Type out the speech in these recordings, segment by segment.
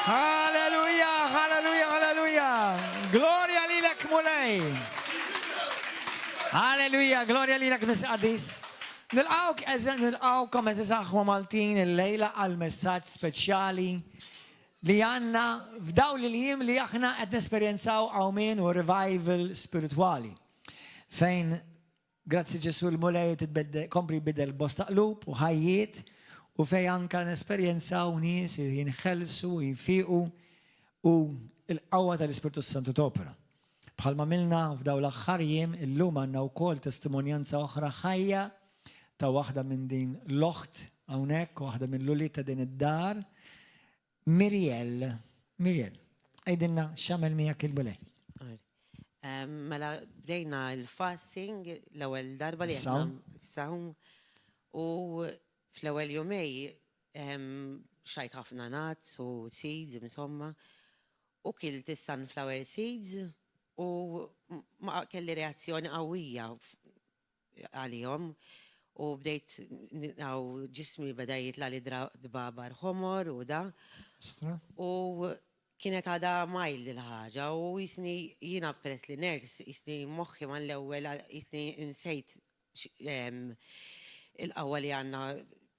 هاليلويا هاليلويا هاليلويا جلوريا لك مولاي هاليلويا جلوريا لك مس قديس nilqawkom eżiz aħwa Maltin il-lejla għal-messaġġ speċjali li għanna f'daw li jiem li aħna qed nesperjenzaw għawmin u revival spirituali. Fejn, grazzi Ġesu l-mulej kompli bidel bosta qlub u ħajjiet u fej anka nesperjenzaw nies jinħelsu, jinfiqu u l-qawwa tal-Ispiritu Santu topera. Bħalma milna f'daw l-aħħar jiem illum għandna wkoll testimonjanza oħra ħajja ta' waħda minn din l-oħt hawnhekk, waħda minn l-uliet ta' din id-dar, Miriel, għajdinna x'għamel miegħek il-bulej. Mela bdejna l-fasting l-ewwel darba li s-sawm u fl-ewwel jumej xajt ħafna nuts u seeds insomma u kilt is-sunflower seeds u ma kelli reazzjoni qawwija għalihom. U bdejt ġismi beda jitla li dbabar ħomor u da. U kienet għada majl l-ħagġa u jisni jina peress li ners, jisni moħħi man l-ewel, jisni insejt il-qawwa li għanna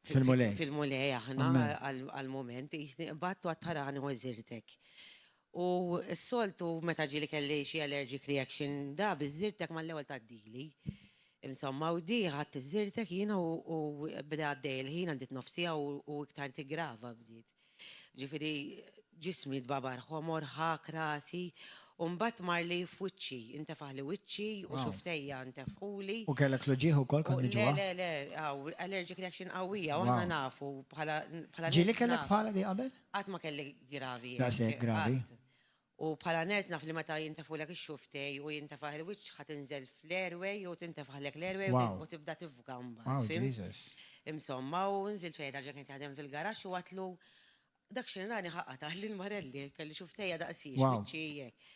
fil-mulej aħna għal-moment, jisni battu għattara għani zirtek. U s-soltu meta ġili kelli xie allergic reaction da bizzirtek man l-ewel taddili. Insomma, u di ħadd iżirtek jiena u beda għaddej il-ħin għandit nofsija u iktar tigrava bdiet. Ġifieri ġismi dbabar ħomor, ħak rasi, u mbagħad mar li f'wiċċi, intefaħ li wiċċi u xuftejja intefħuli. U kellek loġieħ ukoll kont niġwa? Le, allergic reaction qawwija u aħna nafu bħala. Ġieli kellek bħala di qabel? Qatt ma kelli gravi. Daqshekk gravi. U bħala ners naf li meta jintefulek ix-xuftej u jintefaħ il-wiċċ ħadd inżel fl-airway u tintefaħlek l-airway u tibda tifga mbagħad. Wow, Jesus. Insomma, u nżil fejda ġa kien jaħdem fil-garax u għatlu dak xinrani ħaqqata l-marelli kelli xuftejja daqsix biċċijek.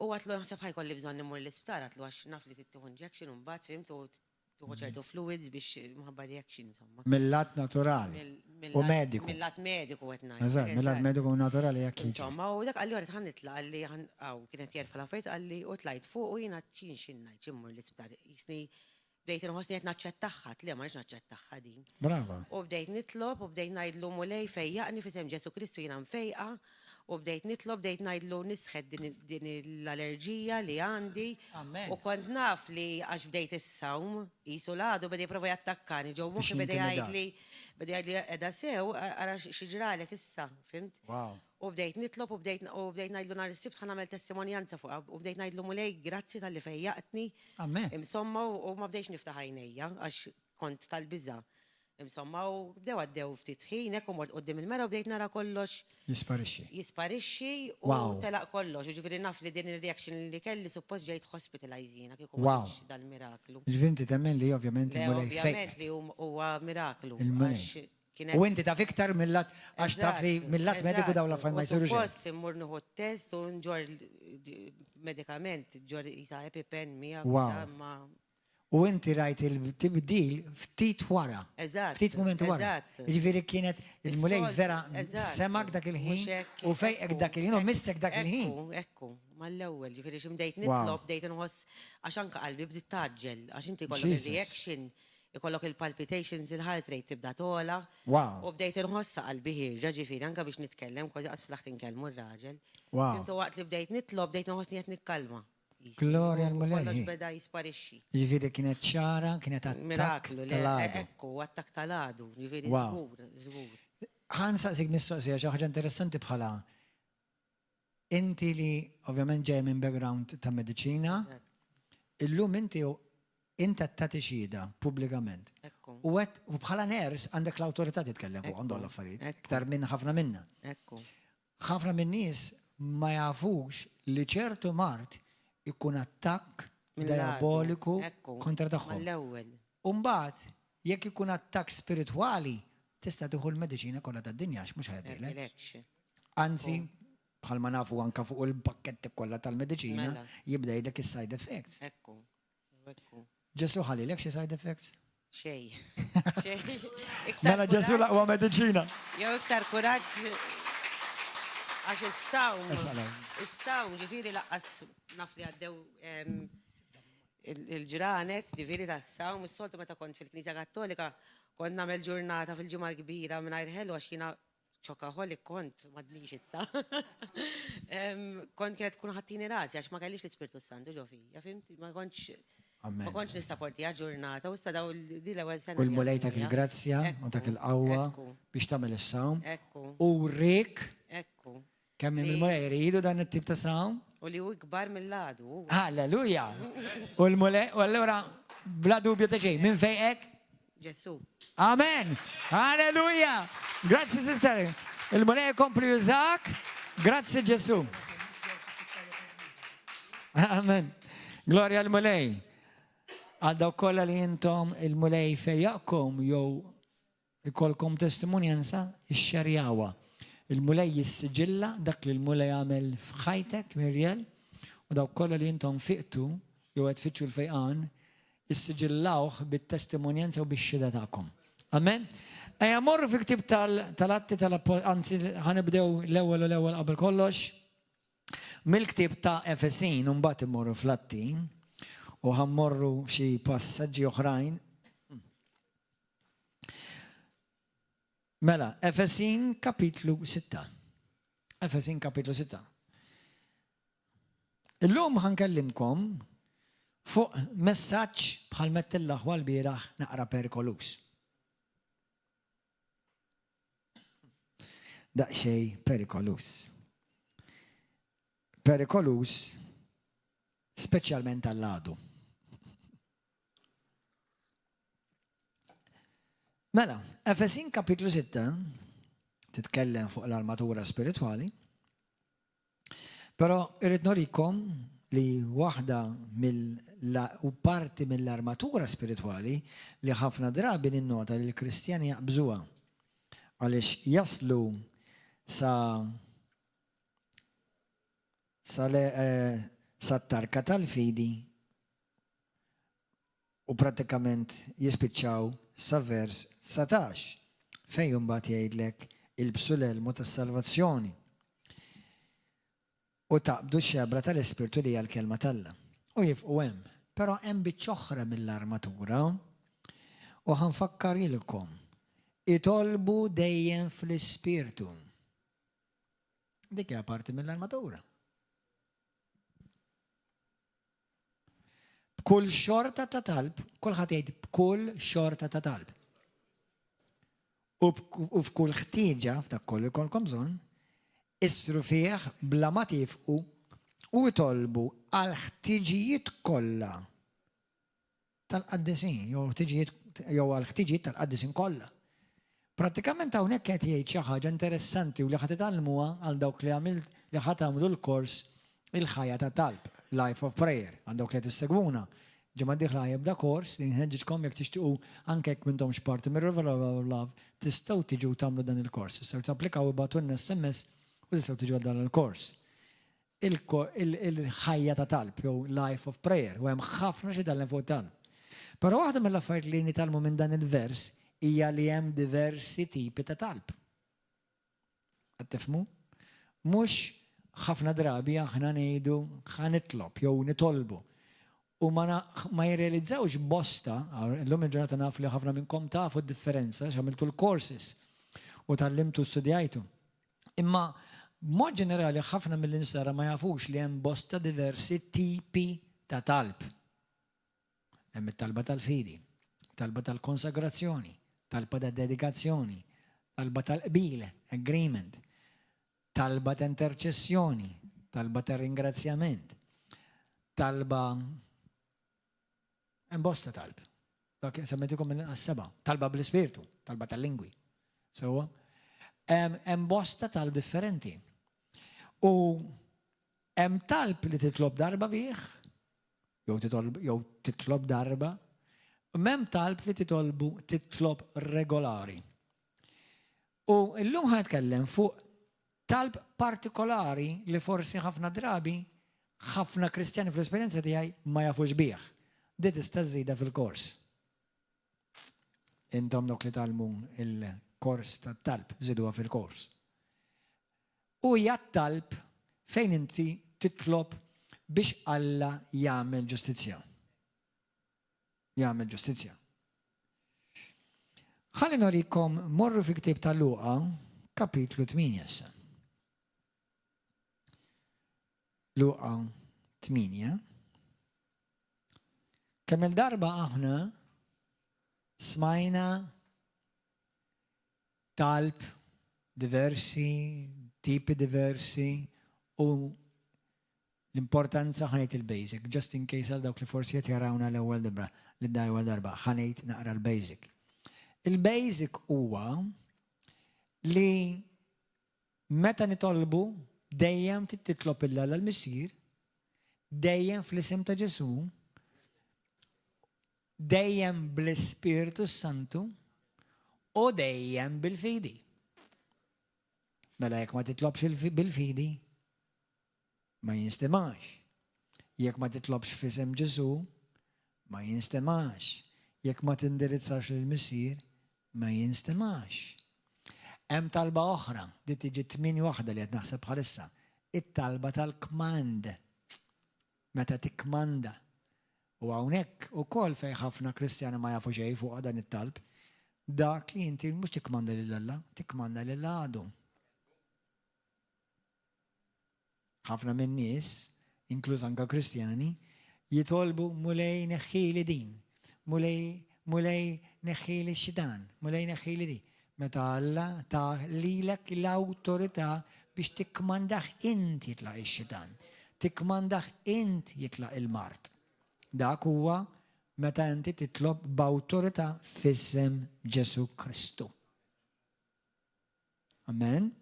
U għatlu naħseb ħajkolli bżonn immur l-isptar għatlu għax naf li tittieħu injection u mbagħad fimt u tuħu ċertu fluids biex mħabba reaction insomma. Mill-lat naturali. U mediku. Mill-lat mediku qed ngħid. Eżatt, mill-lat mediku u naturali jekk jiġi. Insomma, u dak għalli għoret ħannitla għalli kienet jerfa l-affarijiet għalli u tlajt fuq u jiena ċin xinnajt ċimmur l-isptar. Jisni bdejt inħossni qed naċċettaħħat, le ma rridx naċċettaħħa din. Brava. U bdejt nitlob u bdejt ngħidlu mulej fejjaqni fisem Ġesu Kristu jiena mfejqa u bdejt nitlob bdejt ngħidlu nisħed din l-allerġija li għandi. U kont naf li għax bdejt is-sawm qisu l-għadu beda jipprova jattakkani ġew moħħi beda jgħidli qiegħda sew ara xi ġralek issa, fimt? U bdejt nitlob u bdejt ngħidlu nhar is-sibt ħa nagħmel testimonjanza fuqha u bdejt ngħidlu mulej grazzi talli fejjaqtni. Insomma u ma bdejx niftaħ għajnejja għax kont tal-biża'. Insomma, u bdew għaddew ftit ħin, hekk u mort qudiem il-mera u bdejt nara kollox jisparixxi u telaq kollox. Ġifieri naf li din ir-reaction li kelli suppost ġejt hospitalizina kieku dal-miraklu. Ġifieri inti temmen li ovvjament il-mulej fejq. Ovvjament li huwa miraklu. U inti taf iktar mill-lat għax taf li mill-lat mediku daw l-affarijiet ma jsirux. Suppost immur nieħu test u nġor medikament, ġor isa EpiPen miegħek U inti rajt il-tibdil ftit wara. Ftit moment wara. Ġifieri kienet il-mulej vera semak dak il-ħin u fejqek dak il-ħin u missek dak il-ħin. Ekku, mal-ewwel, ġifieri x'imdejt nitlob, bdejt inħoss għax anke qalbi bdiet taġġel, għax inti kollok il-reaction, ikollok il-palpitations, il-heart rate tibda tola. U bdejt inħossa qalbi ħirġa, ġifieri anke biex nitkellem, kważi qas flaħt inkellmu r-raġel. Fintu waqt li bdejt nitlob, bdejt inħossni qed nikkalma. Gloria al-mulej. Kollox beda jisparixxi. Ġifieri kienet ċara, kienet attakk tal-għadu. Ekku, attakk tal-għadu, ġifieri żgur. Ħan saqsik mistoqsija xi ħaġa interessanti bħala. Inti li ovvjament ġej minn background ta' mediċina, illum inti tagħti xhieda pubblikament. U bħala ners għandek l-awtorità titkellem fuq għandu l-affarijiet, iktar minn ħafna minna. Ħafna minn nies ma jafux li ċertu mart ikun attakk diaboliku kontra tagħhom. Umbagħad jekk ikun attakk spiritwali tista' tieħu l-mediċina kollha tad-dinja għax mhux ħaddilek. Anzi, bħalma nafu anke fuq il-pakketti kollha tal-mediċina jibda jgħidlek is-side effects. Ġesu ħallilek xi side effects? Xejn. Mela Ġesu laqwa mediċina. Jew iktar kuraġġ Għax il-sawm ġifiri laqqas naf li għaddew il-ġranet, ġifiri ta' s-sawm, s-soltu meta kont fil-Knisja Kattolika, kont namel ġurnata fil-ġimgħa l-kbira mingħajr ħelu għax jiena ċokaħolik kont, madnix issa. Kont kienet tkun ħattini razi, għax ma kellix l-Ispirtu Santu ġo fija, fimti? Ma kontx nistaportija ġurnata, u issa daw l-ewwel sena. U l-mulejtak il-grazzja, u tak il-qawwa biex tagħmel is-sawm. U rik. Ekku. Kemm il-mulej jridu dan it-tip ta' sawm? U li hu kbar mill-għadu. Alleluja. U l-mulej, u allura bla dubju ta' xejn, minn fejqek? Ġesu. Amen. Alleluja. Grazzi sister. Il-mulej komplu jużak. Grazzi Ġesu. Amen. Gloria al-mulej. Għaddaw kolla li jintom il-mulej fejjaqkom jew ikolkom testimonjanza ix-xerjawa. Il-mulej jissġilla dak li l-mulej għamel f'ħajtek, Mirjel, u daw kolla li jintom fiqtu jew għed fitxu l-fejqan jissġillawh bit-testimonjanza u bix-xida tagħkom. Amen. Ejja morru fi ktib tal-atti anzi ħanibdew l-ewwel u l-ewwel qabel kollox. Mill-ktib ta' Efesin u mbagħad imorru fl-atti u ħammorru xi passaġġi oħrajn. Mela, Efesin kapitlu 6. Efesin kapitlu 6. Illum ħankellimkom fuq messaġġ bħal mettillaħ għal-bieraħ naqra perikolus. Daqxej perikolus. Perikolus speċjalment għall-għadu. Mela, Efesin kapitlu 6 titkellem fuq l-armatura spirituali, però irrid norikom li waħda u parti mill-armatura spirituali li ħafna drabi ninnota li l-Kristjani jaqbżuha għaliex jaslu sa tarka tal-fidi u pratikament jispiċċaw sa vers 19 fejn mbagħad jgħidlek ilbsu l-elmu tas-salvazzjoni u taqbdu x-xebra tal-Ispirtu li hija l-kelma tal-Alla. U jifqu hemm, però hemm biċċa oħra mill-armatura u ħanfakkarilkom itolbu dejjem fl-Ispirtu. Dik hija parti mill-armatura. B'kull xorta ta' talb, kulħadd jgħid b'kull xorta ta' talb. U f'kull ħtieġa f'dak kollu jkollkom bżonn, issru fih bla ma tifqu u jtolbu għal ħtiġijiet kollha tal-qaddisin, jew għal ħtiġijiet tal-qaddisin kollha. Pratikament hawnhekk qed jgħid xi ħaġa interessanti u li ħadd titgħallmuha għal dawk li ħadd għamlu l-kors il-ħajja ta' talb, Life of Prayer, għal dawk li qed issegwuna. Ġimgħa d-dieħla jibda kors li nħeġġitkom jekk tixtiequ anke jekk m'intomx parti mir-River of Love, tistgħu tiġu tagħmlu dan il-kors. Tistgħu tapplikaw ibagħtulna SMS u tistgħu tiġu dan il-kors. Il-ħajja ta' talb, jew Life of Prayer, u hemm ħafna xi dal fuq talb. Però waħda mill-affarijiet li nitalmu minn dan il-vers hija li hemm diversi tipi ta' talb. Qed tifhmu? Mhux ħafna drabi aħna ngħidu ħanitlob jew nitolbu. U ma jirrealizzawx bosta, llum il-ġurnata naf li ħafna minnkom tafu d-differenza x'għamiltu l-courses u tallimtu studjajtu. Imma mod ġenerali ħafna mill-insara ma jafux li hemm bosta diversi tipi ta' talb. Hemm it-talba tal-fidi, talba tal-konsagrazzjoni, talba tal-dedikazzjoni, talba tal-qbil, agreement, talba ta' interċessjoni, talba ta' ringrazzjament, talba hemm bosta talb. Dak semmejtukom as-seba', talba bl-ispirtu, talba tal-lingwi. Sewwa? Hemm bosta talb differenti. U hemm talb li titlob darba bih, jew titlob darba, m'hemm talb li titlob regolari. U llum ħatkellem fuq talb partikolari li forsi ħafna drabi ħafna Kristjani fl-esperjenza tiegħi ma jafux bih. Di tista' żżida fil-kors. Intom dawk li talmu il-kors tat-talb żiduha fil-kors. u jattalb fejn inti titlob biex Alla jagħmel ġustizzja. Jagħmel ġustizzja. Ħalli norikom morru fi ktieb ta' Luqa, kapitlu 8. Luqa 8. Kemm il-darba aħna smajna talb diversi, tipi diversi u l-importanza ħanejt il-basic, just in case għal dawk li forsi qed jarawna l-ewwel darba, ħanejt naqra l-basic. Il-basic huwa li meta nitolbu dejjem titlob il-Alla l-Missier, dejjem fl-isem ta' Ġesu, dejjem bl-Ispiritu Santu u dejjem bil-fidi. Mela jekk ma titlobx bil-fidi, ma jinstemax. Jekk ma titlobx f'isem Ġesu, ma jinstemax. Jekk ma tindirizzax il-Missier, ma jinstemax. Hemm talba oħra li tiġi tmien waħda li qed naħseb bħalissa, it-talba tal-kmand. Meta tikkmanda. U hawnhekk ukoll fejn ħafna Kristjani ma jafu xejn fuq dan it-talb, dak li inti mhux tikkmanda lil Alla, tikkmanda lil Għadu. Ħafna minn nies, inkluż anke Kristjani, jitolbu mulej neħħili din, mulej neħħili xitan, mulej neħħili di. Meta Alla ta' lilek l-awtorità biex tikkmandaħ inti jitlaq ix-xitan, tikkmandaħ inti jitlaq il-mart. Dak huwa meta inti titlob b'awtorità f'isem Ġesu Kristu. Amen.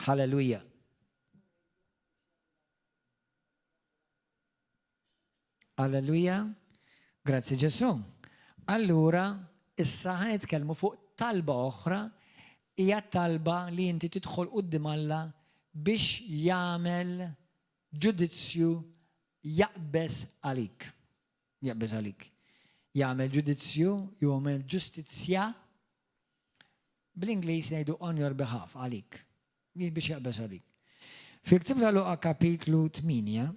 Halleluja. Alleluja, grazzi Ġesu. Allura, issa ħanitkellmu fuq talba oħra, hija talba li inti tidħol quddiem Alla biex jagħmel ġudizzju jaqbes għalik. Jaqbes għalik. Jagħmel ġudizzju, jagħmel ġustizzja, bl-Ingliż ngħidu on your behalf għalik. Biex jaqbes għalik. Fil-ktieb ta' Luqa kapitlu 8,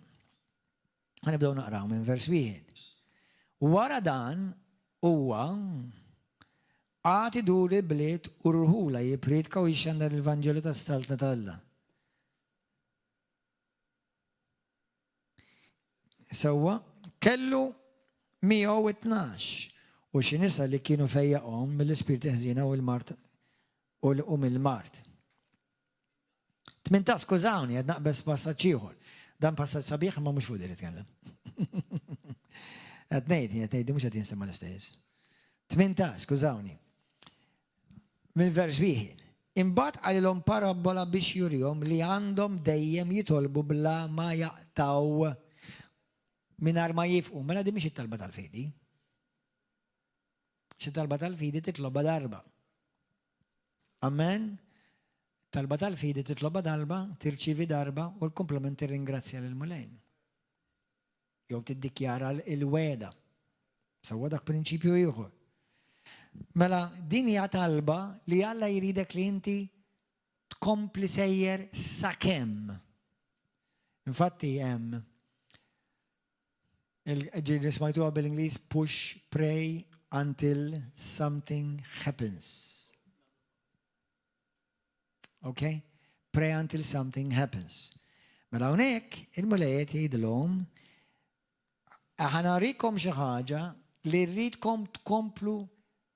ħanibdew naqraw minn vers 1. Wara dan huwa għad idur il-bliet u rħula jipridka u jixxandar l-Evanġelu tas-salta tal-Alla. Sewwa kellu 112 u xi nisa li kienu fejjaqhom mill-ispirti ħżiena u l-mart u mill-mart. 18 skużawni qed naqbes passaġġ ieħor. Dan passaġġ sabiħ ma mhux fuq li nitkellem. Qed ngħid mhux qed jinsemma l-istess. 18, skużawni. Minn vers wieħed. Imbagħad qalilhom parabola biex jurihom li għandhom dejjem jitolbu bla ma jaqtaw mingħajr ma jifqu. Mela di mhix it-talba tal-fidi. Xi-talba tal-fidi titloba darba. Amen. Talba tal-fidi titloba darba, tirċivi darba u l-komplement tirringrazzja lill-mulejn. Jew tiddikjara l-weda. Sewwa dak prinċipju ieħor. Mela din hija talba li Alla jridek li inti tkompli sejjer sakemm. Infatti hemm ġieli smajtuha bil-Ingliż push, pray until something happens. Okay? Pray until something happens. Mela hawnhekk il-mulejiet jgħidilhom ħanarikom xi ħaġa li rridkom tkomplu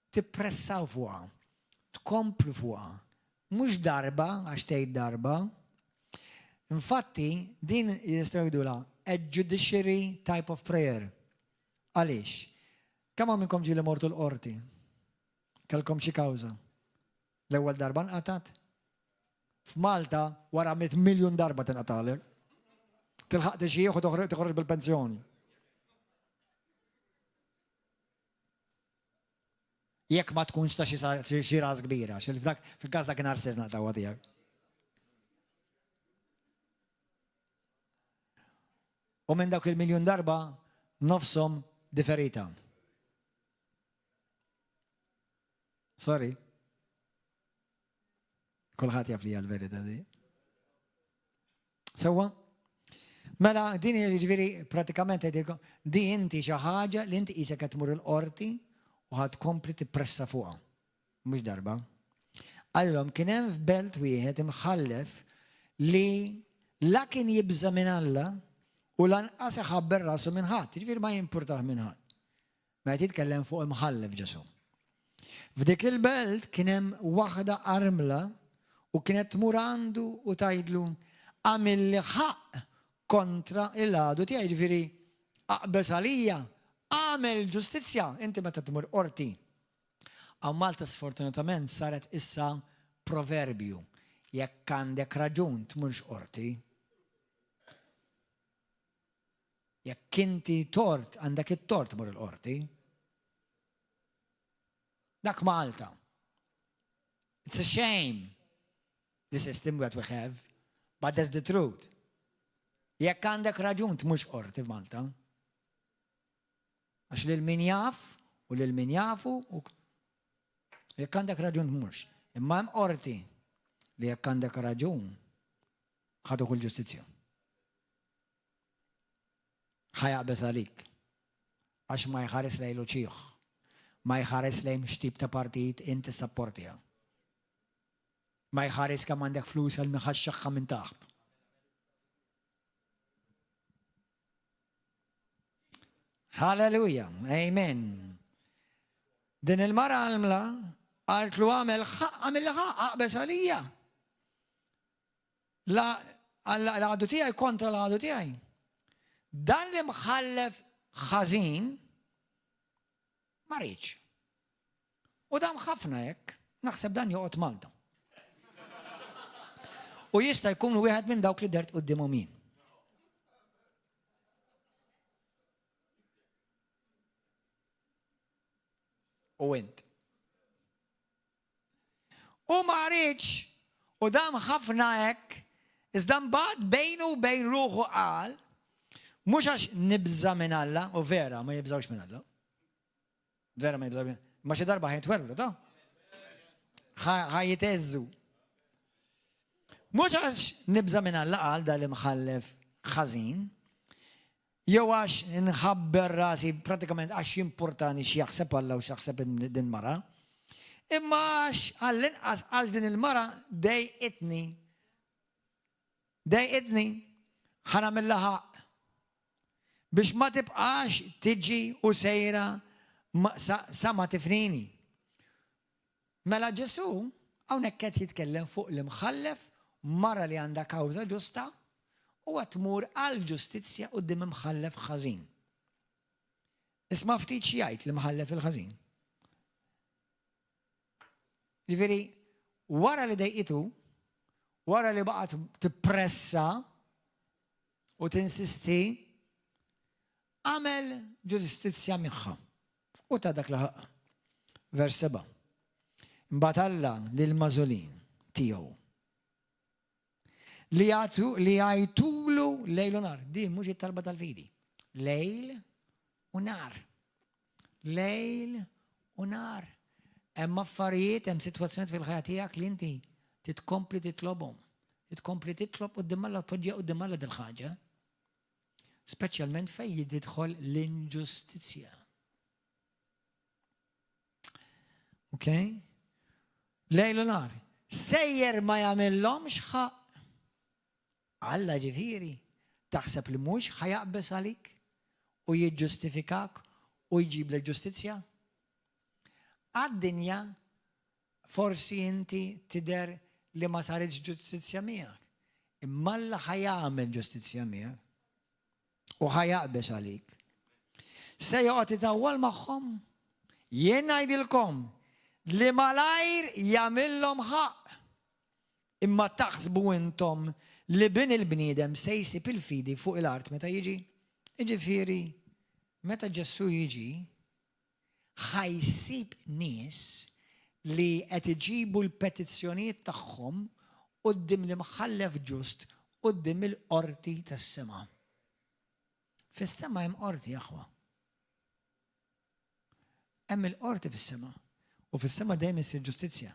tippressaw fuqha. Tkomplu fuqha. Mhux darba għax tgħid darba. Infatti din jistgħu jgħidulha a judiciary type of prayer. Għaliex? Kemm minnkom ġieli mortu l-qorti? Kellkom xi kawża? L-ewwel darba nqatat? F'Malta wara 100 miljun darba tinqatalek. Tilħaq tixjieħ u toħroġ bil-pensjoni. Jekk ma tkunx ta' xi ras kbira, fil-każ dak narsez naqtaw tiegħek. U minn dawk il-miljun darba nofshom differita. Sorry. Kulħadd jaf li hija l-verità di. Sewwa? Mela din jiġifieri pratikament qegħdilkom di inti xi ħaġa li inti qisek qed tmur il-qorti u ħadd tkompli tippressa fuqha. Mhux darba. Għallhom kien hemm f'belt wieħed imħallef li la kien jibża minn Alla u lanqas iħabber rasu minn ħadd, jiġifieri ma jimpurtah minn ħadd. Ma qed jitkellem fuq imħallef Ġesu. F'dik il-belt kien hemm waħda armla u kienet tmur għandu u tgħidlu għamilli ħaq kontra il-għadu tiegħi, jiġifieri aqbes għalija, għamel ġustizzja, inti meta tmur qorti. Għaw Malta sfortunatament saret issa proverbju, jekk għandek raġun tmurx qorti. Jekk inti tort għandek it-tort tmur il-qorti. Dak Malta. It's a shame, the system that we have, but that's the truth. Jekk għandek raġun tmurx qorti f'Malta. Għax lil min jaf u lil min jafu u jekk għandek raġun tmurx. Imma hemm qorti li jekk għandek raġun ħadu kull ġustizzja. ħajaqbes għalik. Għax ma jħares lejlu ċieħ. Ma jħares lejn x'tip ta' partit inti sapportija. Ma jħares kemm għandek flus għal miħaxxaħħa minn taħt. Halleluja, amen. Din il-mara għalmla għaltlu għamil ħaq aqbes għalija. L-għadu tijaj kontra l-għadu tijaj. Dan li mħallef ħażin marriċ. U dan ħafna jekk, naħseb dan joqgħod Malta. U jista' jkun wieħed minn dawk li dert qudiemhom jien. U int. U marriċ, u dam ħafna hekk, iżda mbagħad bejnu u bejn ruħu qal, mhux għax nibża minn Alla, u vera ma jibżawx minn Alla. Vera ma jibżawx minn Alla. Ma xi darba ħajtwerru ta' ħajjiteżżu. Mhux għax nibża minn Alla qal da li mħallef ħażin, jew għax nħabber rasi pratikament għax jimportani x'jaħseb Alla u x'jaħseb din mara. Imma għax għall-inqas għal din il-mara dejqitni ħanamilha ħaq biex ma tibqax tiġi u sejra sa ma tifnini. Mela Ġesu hawnhekk qed jitkellem fuq l-imħallef mara li għandha kawża ġusta u għatmur għal-ġustizzja quddiem imħallef ħażin. Isma' ftit jgħid l-imħallef il-ħażin. Ġifieri, wara li dejqitu, wara li baqgħet tippressa u tinsisti, għamel ġustizzja miħħa. U ta' dak l-ħaq. Vers 7. Imbagħad Alla lill-mażulin tiegħu li jgħajtulu lejl u nar. Di mhux it-talba tal-fidi. Lejl u nar. Lejl u nar. Hemm affarijiet, hemm sitwazzjonijiet fil-ħajja tiegħek li inti titkompli titlobhom. Titkompli titlob quddiem Alla, tpoġġiha quddiem Alla dil ħaġa. Speċjalment fejn jidħol l-inġustizzja. Okay? Lejl u nar. Sejjer ma jagħmilhomx ħaq. Alla ġifieri taħseb li mhux ħajaqbes għalik u jiġġustifikak u jġiblek ġustizzja? Għad-dinja forsi inti tidher li ma saritx ġustizzja miegħek. Imma Alla ħajamel ġustizzja miegħek u ħajaqbes għalik. Se joqgħod itawwal magħhom. Jien ngħidilkom li malajr jagħmilhom ħaq. Imma taħsbu intom li bin il-bniedem se jsib il-fidi fuq il-art meta jiġi. Ġifieri, meta Ġesu jiġi, ħajsib nies li qed iġibu l-petizzjonijiet tagħhom quddiem l-imħallef ġust quddiem il-qorti tas-sema. Fis-sema hemm qorti aħwa. Hemm il-qorti fis-sema. U fis-sema dejjem issir ġustizzja.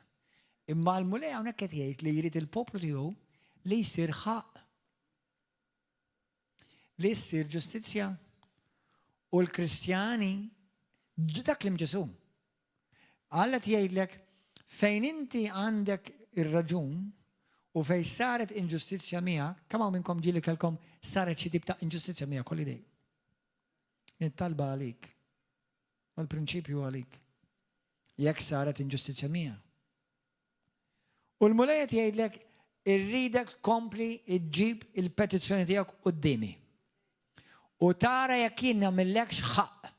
Imma l-mulej hawnhekk qed jgħid li jrid il-poplu tiegħu li jsir ħaq. li ssir ġustizzja u l-Kristjani dak li mġesum. Alla tgħidlek fejn inti għandek ir-raġun u fejn saret inġustizzja miegħek, kemm hawn minnkom ġieli kellkom saret xi tip ta' inġustizzja miegħek kolli dej. Nittalba għalik. U l-prinċipju għalik. Jekk saret inġustizzja miegħek. U l-mulejja jgħidlek irridek kompli iġġib il-petizzjoni tiegħek qudiemi. U tara jekk jien nagħmellekx ħaq.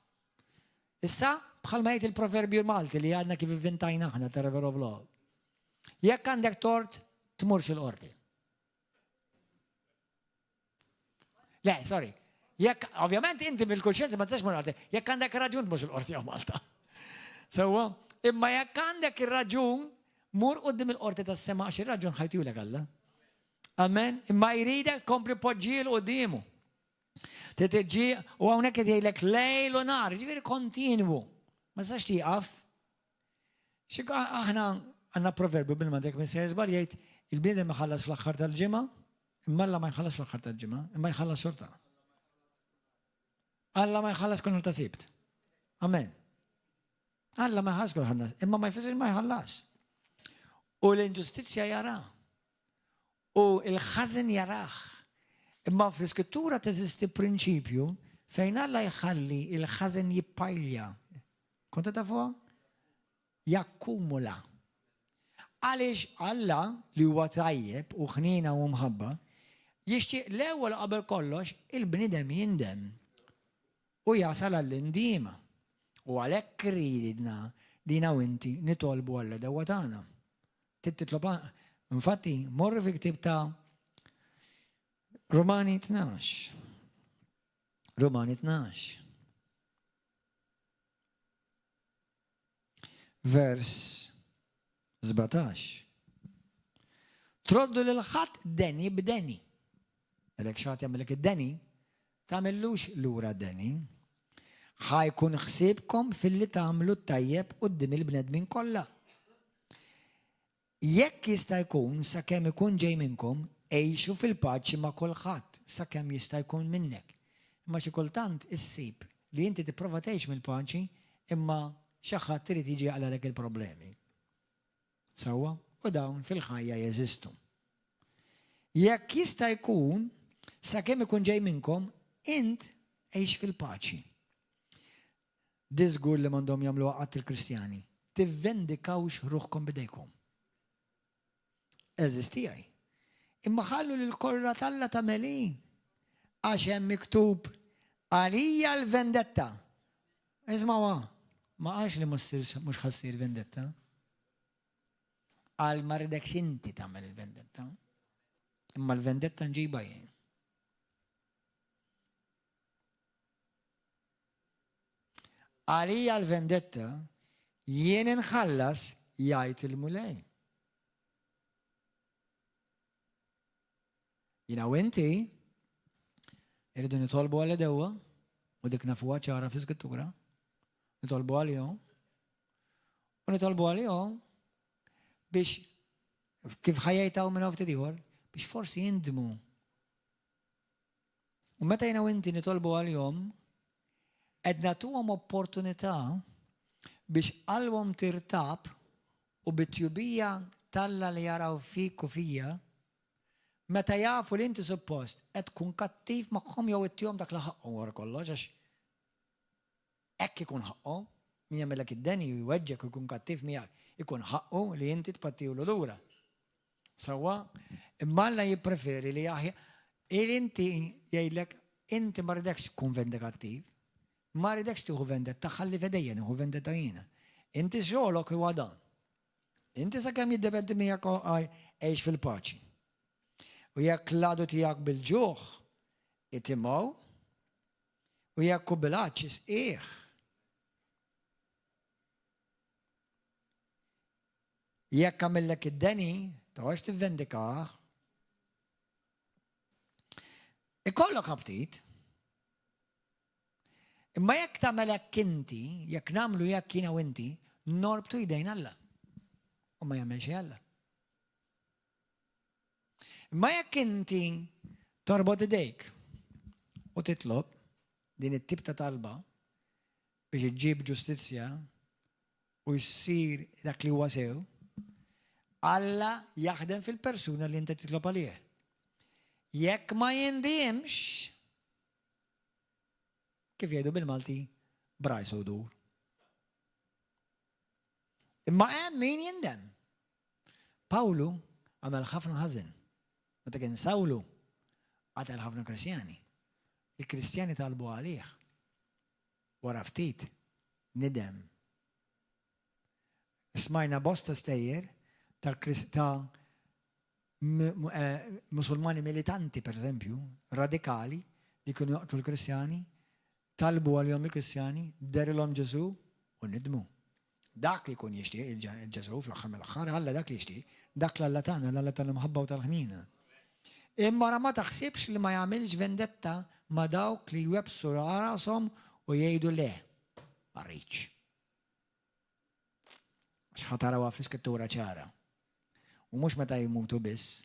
Issa bħal ma jgħid il-proverbju Malti li għadna kif ivvintajna aħna ta' River of Law. Jekk għandek tort, tmurx il-qorti. Le, sorry. Jekk, ovvjament inti bil-kuxjenza ma tistax mur qorti. Jekk għandek raġun tmurx il-qorti għaw Malta. Sewwa, imma jekk għandek ir-raġun, mur qudiem il-qorti tas-sema għax ir-raġun ħajtulek Alla. Amen. Imma jridek kompli poġġiel qudiemu. Titiġi u hawnhekk qed jgħidlek lejl u nar, ġifieri kontinwu. Ma sax tieqaf. Aħna għandna proverbju bil-madek minn żball jgħid il-bniedem iħallas fl-aħħar tal-ġimgħa, imma Alla ma jħallas fl-aħħar tal-ġimgħa, imma jħallas xorta. Alla ma jħallas kull ta' sibt. Amen. Alla ma jħallas kull ħallas, imma ma jfisser ma jħallas. U l-inġustizzja jara. U l-ħażin jarah. Imma fl-iskrittura teżisti prinċipju fejn Alla jħalli il-ħażin jippajlja. Konta ta' fuq? Jakkumula. Għaliex Alla li huwa tajjeb u ħnina u mħabba jixtieq l-ewwel qabel kollox il-bniedem jindem u jasal għall-indima. U għalhekk ridna dina u inti nitolbu Alla dewwa tagħna. Titlob infatti morru fi ktib ta' Romani 12. Romani 12. Vers 17. Troddu l-ħadd deni b'deni. Għalek xaħat jagħmellek id-deni, tagħmellux lura deni. Ħajkun ħsiebkom fil-li tagħmlu tajjeb quddiem il-bnedmin kollha. Jekk jista' jkun sakemm ikun ġej minnkom, ejxu fil-paċi ma' kulħadd sakemm jista' jkun minnek. Imma xi kultant issib li inti tipprova tgħix mill-paċi imma xi ħadd irid jiġi għalek il-problemi. Sewwa, u dawn fil-ħajja jeżistu. Jekk jista' jkun sakemm ikun ġej minnkom, int għejx fil-paċi. Diżgur li m'għandhom jagħmlu qatt il-Kristjani. Tivvendikawx ruħkom bidejkom. Eżistijaj. Imma ħallu l-korra talla tameli. Għax hemm miktub għalija l-vendetta. Ismawa, ma għax li mux ħassir vendetta. Għal ma ridekx inti tagħmel il-vendetta. Imma l-vendetta nġiba jien. Għalija l-vendetta jien inħallas jgħid il-mulej. Jina u inti, irridu nitolbu għal dewwa, u dik nafuha ċara fi skrittura, nitolbu għalihom, u nitolbu għalihom biex kif ħajjajtaw minn ftit ieħor biex forsi jindmu. U meta jina u inti nitolbu għalihom, qed nagħtuhom opportunità biex qalbhom tirtab u bit-tjubija Alla li jaraw fik u fija, meta jafu li inti suppost qed tkun kattiv magħhom jew ittihom dak li ħaqhom wara kollox għax hekk ikun ħaqhom min jagħmellek id-deni u jweġġek u jkun kattiv miegħek ikun ħaqqu li inti tpattilu lura. Sewwa, imma Alla jippreferi li inti jgħidlek inti ma rridekx tkun vendikattiv, ma rridekx tieħu vendetta ħalli fedejja nieħu vendetta jiena. Inti xogħolok huwa dan. Inti sakemm jiddependi miegħek għejx fil-paċi. U jekk l-għadu tiegħek bil-ġuħ itimgħu u jekk bil-għaġġ isqih. Jekk għamillek id-deni, taħx tivvendikah. Ikollok ħabtit. Imma jekk tagħmelek inti, jekk nagħmlu jekk jiena u inti, norbtu jdejn Alla. U ma jagħmel xejn Alla. Imma jekk inti torbot idejk u titlob din it-tip ta' talba biex iġġib ġustizzja u jsir dak li huwa sew, Alla jaħdem fil-persuna li inti titlob għalih. Jekk ma jindimx, kif jgħidu bil-Malti, braj sodur. Imma hemm min jindem. Pawlu għamel ħafna ħażin. Meta kien Sawlu għatel ħafna Kristjani. Il-Kristjani talbu għalih. Wara ftit nidem. Smajna bosta stejjer ta' musulmani militanti, per eżempju, radikali, li kienu jaqtu l-Kristjani, talbu għal-jom il-Kristjani, derilhom Ġesu u nidmu. Dak li kun jixtieq il-Ġesu fl-aħħar mill-aħħar, Alla dak li jixtieq, dak l-Alla tagħna, l-Alla tal-imħabba u tal-ħnina. Imma ma taħsibx li ma jagħmilx vendetta ma dawk li jwebsu rashom u jgħidu le, ma rridx. Għax ħatarawha fl-iskrittura ċara. U mhux meta jmutu biss,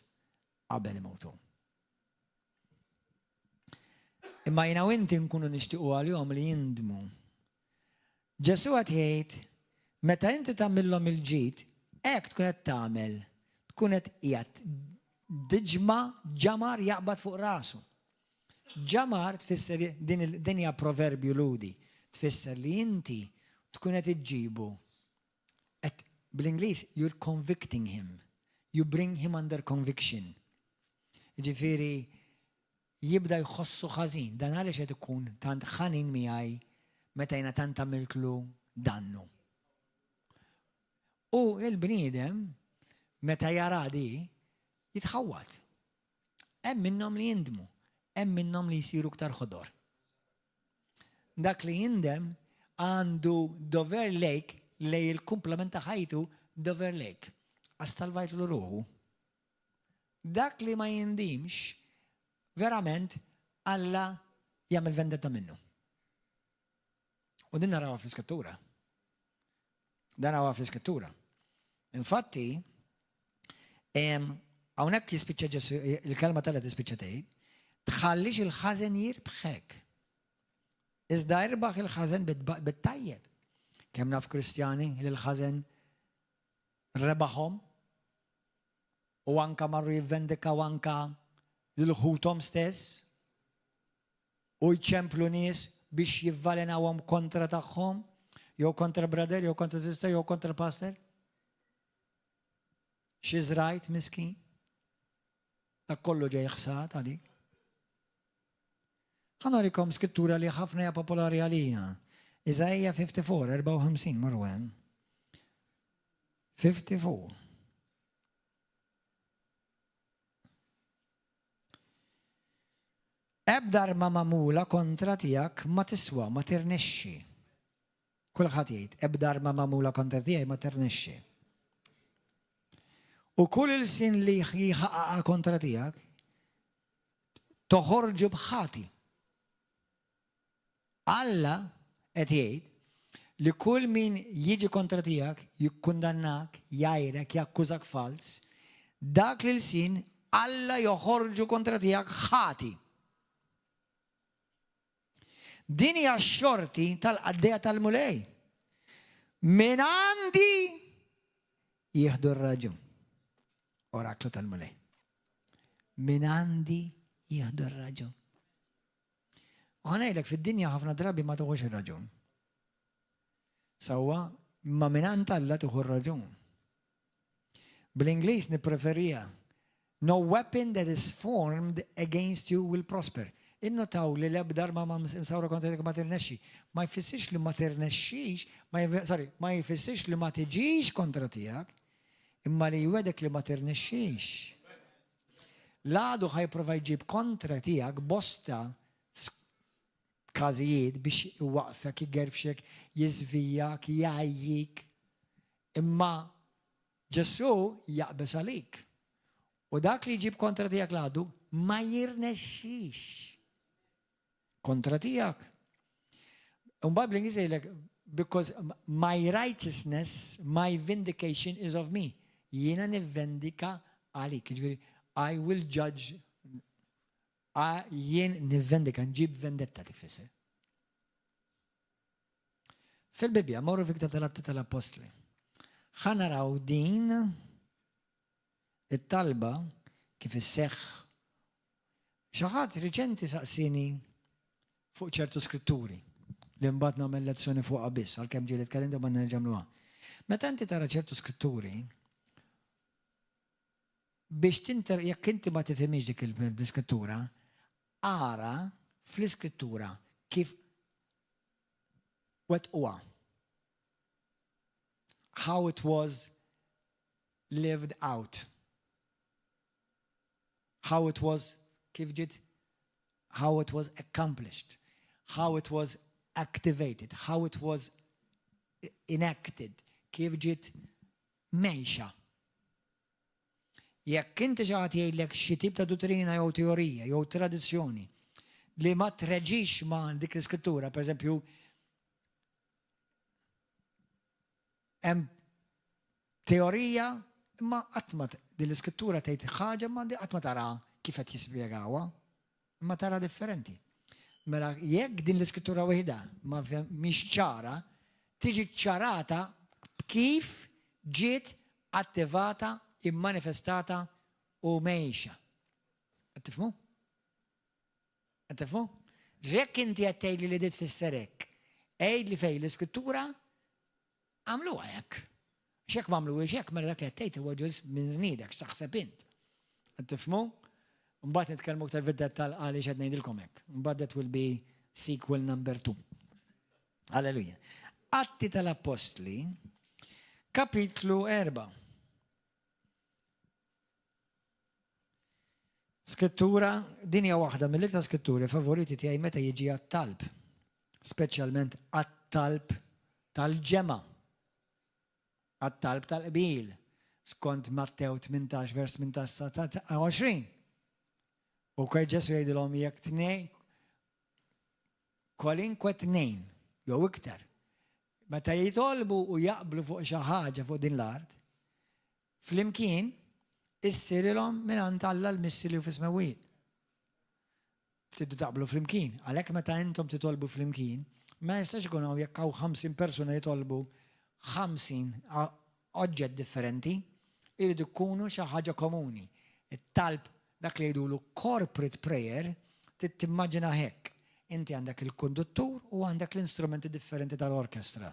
qabel imutu. Imma jiena u inti nkunu nixtiequ għalihom li jindmu. Ġesu qed jgħid, meta inti tagħmilhom il-ġid, hekk tkun qed tagħmel, tkun qed qiegħed diġma ġamar jaqbad fuq rasu. Ġamar tfisser din hija proverbju ludi, tfisser li inti tkun qed iġġibu. Bl-Ingliż, you're convicting him. You bring him under conviction. Ġifieri jibda jħossu ħażin, dan għaliex qed ikun tant ħanin miegħi meta jiena tant għamiltlu dannu. U l-bniedem meta jara di jitħawwad. Hemm minnhom li jindmu, hemm minnhom li jsiru ktar ħodor. Dak li jindem għandu dover lejk lej il-kumplament ta' ħajtu dover lejk. Għas talvajt l-ruħu. Dak li ma jindimx, verament, Alla jagħmel vendetta minnu. U din narawha fl-iskrittura. Dan narawha fl-iskrittura. Infatti, hawnhekk jispiċċa Ġesu, il-kelma tal-qed tispiċċa tgħid, tħallix il-ħażen jirbħek. Iżda jirbaħ il-ħażen bit-tajjeb. Kemm naf Kristjani li l-ħażen rebaħhom u anka marru jivvendikaw anka l-ħutom stess u jċemplu nies biex jivvalenawhom kontra tagħhom, jew kontra brother, jew kontra sister, jew kontra pastor. She's right, miskin. Dak kollu ġej ħsat għalik. Ħanorikom skrittura li ħafna hija popolari għalina. Iżajja 54, 54 marru hemm. 54. Ebda arma magħmula kontra tiegħek ma tiswa, ma tirnexxi. Kulħadd jgħid, ebda arma magħmula kontra tiegħi ma tirnexxi. U kull il-sin li jħaqqa kontra tiegħek toħorġu bħati. Alla qed jgħid li kull min jiġi kontra tiegħek, jikkundannak, jgħajrek, jakkużak fals, dak li l-sin Alla joħorġu kontra tiegħek ħati. Din hija x-xorti tal-qaddejja tal-mulej. Min għandi jieħdu r-raġun. Oraklu tal-mulej. Min għandi jieħdu r-raġun. Għanajlek fid-dinja ħafna drabi ma tuħux ir-raġun. Sawa, ma min għand Alla tuħu r-raġun. Bl-Ingliż nippreferija, no weapon that is formed against you will prosper. Innotaw li l-ebda arma ma msawra kontra tiegħek ma tirnexxi. Ma jfissirx li ma tirnexxix, ma jfissirx li ma tiġix kontra tiegħek, imma li jwedek li ma tirnexxix. L-għadu ħajprova jġib kontra tiegħek bosta każijiet biex iwaqfek, jgerfxek, jiżvijak, jgħajjik. Imma Ġesu jaqbes għalik. U dak li jġib kontra tiegħek l-għadu ma jirnexxix kontra tiegħek. Unbad bl-Ingliż jgħidlek, because my righteousness, my vindication is of me. Jiena nivvendika għalik. I will judge jien nivvendika, nġib vendetta tifisser. Fil-Bibja, morru fi kitab tal-Atti tal-Apostli. Ħanaraw din it-talba kif isseħħ. Xi ħadd riċenti saqsini fuq ċertu skritturi li mbagħad nagħmel lezzjoni fuqha biss għalkemm ġieli tkellimna ma nerġamluha. Meta inti tara ċertu skritturi biex jekk inti ma tifhimix dik l-iskrittura, ara fl-iskrittura kif wettquha. How it was lived out. How it was how it was accomplished. How it was activated. How it was enacted. Kif ġiet mejxa. Jekk inti ġaħat jgħidlek xi tip ta' dottrina jew teorija jew tradizzjoni li ma treġix ma' dik l-iskrittura, pereżempju, hemm teorija imma qatt ma din l-iskrittura tgħid ħaġa ma qatt ma tara kif qed jispjegawha, imma tara differenti. Mela jekk din l-iskrittura waħda ma mhix ċara, tiġi ċarata kif ġiet attivata, immanifestata u mejxa. Qed tifhmu? Qed tifhmu? Jekk inti qed tgħidli li dit fisserek, għejdli fejn l-iskrittura għamluha hekk. X'hekk m'għamluhiex hekk mela dak li qed tgħid huwa ġuż minn żniedek x'taħseb int. Qed tifhmu? Mbagħad nitkellmu aktar fid-dettall għaliex qed ngħidilkom hekk. Mbagħad that will be sequel number 2. Alleluja. Atti tal-Apostli, kapitlu 4. Skrittura, din hija waħda mill-iktar skritturi favoriti tiegħi meta jiġi għat-talb, speċjalment għat-talb tal-ġema, għat-talb tal-qbil, skont Mattew 18 vers 18-20. U kwa Ġesu jgħidilhom jekk tnejn, kwalinkwe tnejn, jew iktar, meta jitolbu u jaqblu fuq xi ħaġa fuq din l-art, flimkien issirilhom mingħand Alla l-missili u fis-smawiet. Tiddu taqblu flimkien, għalhekk meta intom titolbu flimkien, ma jistax ikun hawn jekk hawn 50 persuna jitolbu 50 oġġett differenti, iridu jkunu xi ħaġa komuni. It-talb dak li jgħidulu corporate prayer, timmaġina hekk. Inti għandek il-konduttur u għandek l-instrumenti differenti tal-orkestra.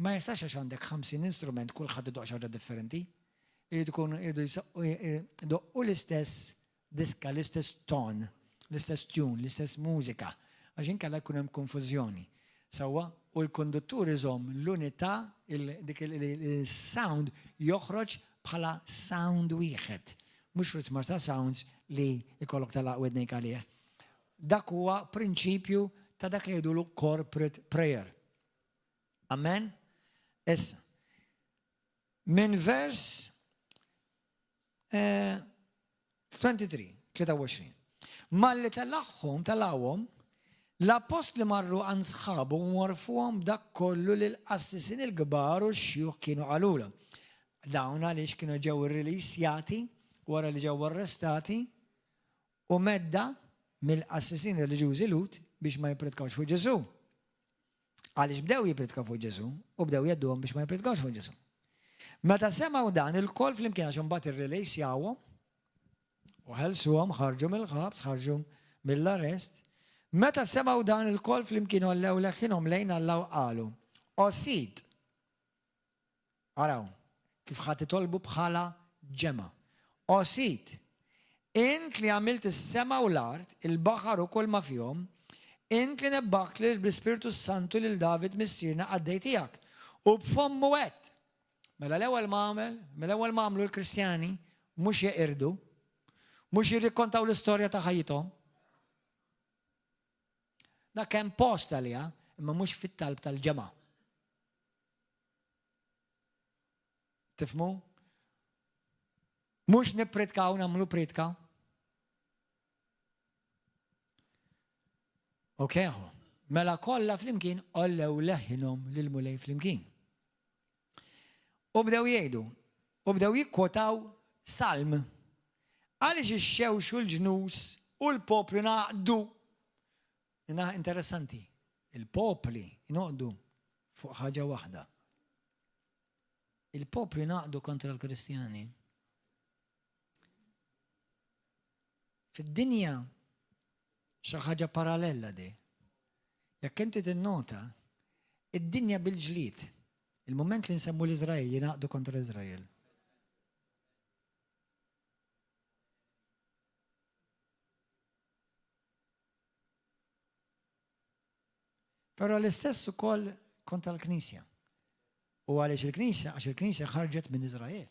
Ma jistax għax għandek 50 instrument kulħadd idoq xi ħaġa differenti. Irridu l-istess diska, l-istess ton, l-istess tune, l-istess mużika. Għax inkella jkun hemm konfużjoni. Sewwa, u l-konduttur iżomm l-unità, dik il-sound joħroġ bħala sound wieħed. Mhux ritmar ta' sounds li jkollok tal-aq wednejk għalih. Dak huwa prinċipju ta' dak li jgħidulu corporate prayer. Amen? Issa. Min vers 23. Malli tal-għawhom, l-apostli marru għan sħabu u marfuhom dak kollu l-qassisin il-gbar u x-xjuħ kienu għalula. Dawn għaliex kienu ġew irrilisjati wara li ġew arrestati u medda mill-qassisin reliġjużi Lut biex ma jipritkawx fuq Ġesu. Għaliex bdew jipritkaw fuq Ġesu u bdew jedduhom biex ma jipritkawx fuq Ġesu. Meta semaw dan il-kol flimkien għax imbagħad irrilisjawhom u ħelsuhom, ħarġu mill-ħabs, ħarġu mill-arrest. Meta semaw dan il-kol flimkien ollew leħinhom lejn Alla qalu: Osid. Araw, kif ħadd itolbu bħala ġema. Osid. Int li għamilt is-sema u l-art, il-baħar u kull ma fihom, int li nebbaħt li bl-Ispiritu Santu lil David missierna għaddej tiegħek. U b'fommu għedt. Mela l-ewwel ma għamlu l-Kristjani mhux jeqirdu, mhux jirrikkontaw l-istorja ta' ħajjithom. Dak hemm post għaliha, imma mhux fit-talb tal-ġema. Tifhmu? Mhux nippritkaw nagħmlu pritka. Okay, mela kollha flimkien ollew leħinhom lil mulej flimkien. U bdew jgħidu, u bdew jikkwotaw salm. Għaliex ixxewxu l-ġnus u l-popli naqdu. Interessanti, il-popli noqdu fuq ħaġa waħda. Il-popli naqdu kontra l-Kristjani. Fid-dinja xi ħaġa parallela di. Jekk inti tinnota, id-dinja bil-ġlid, il-moment li nsemmu l-Iżrael jinaqdu kontra Iżrael. Però l-istess ukoll kontra l-Knisja. U għaliex il-Knisja, għax il-Knisja ħarġet minn Iżrael.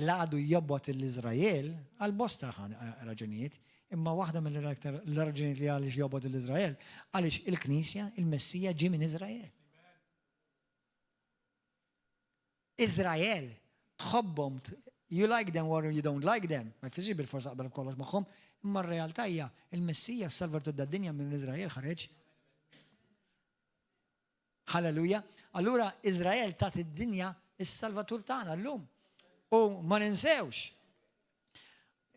Laqdu jobbot l-Iżrael għal bosta raġunijiet, imma waħda mill-raġunijiet li għaliex jobbot l-Iżrael, għaliex il-Knisja, il-Messija ġi minn Iżrael. Iżrael tħobbhom, you like them or you don't like them, ma jfisix bil-forsa qbel kollox magħhom, imma r-realtà hija il-Messija s-salvatur tad-dinja minn Iżrael ħareġ. Halleluja. Allura Iżrael tat id-dinja is-salvatur tagħna llum. U ma ninsewx.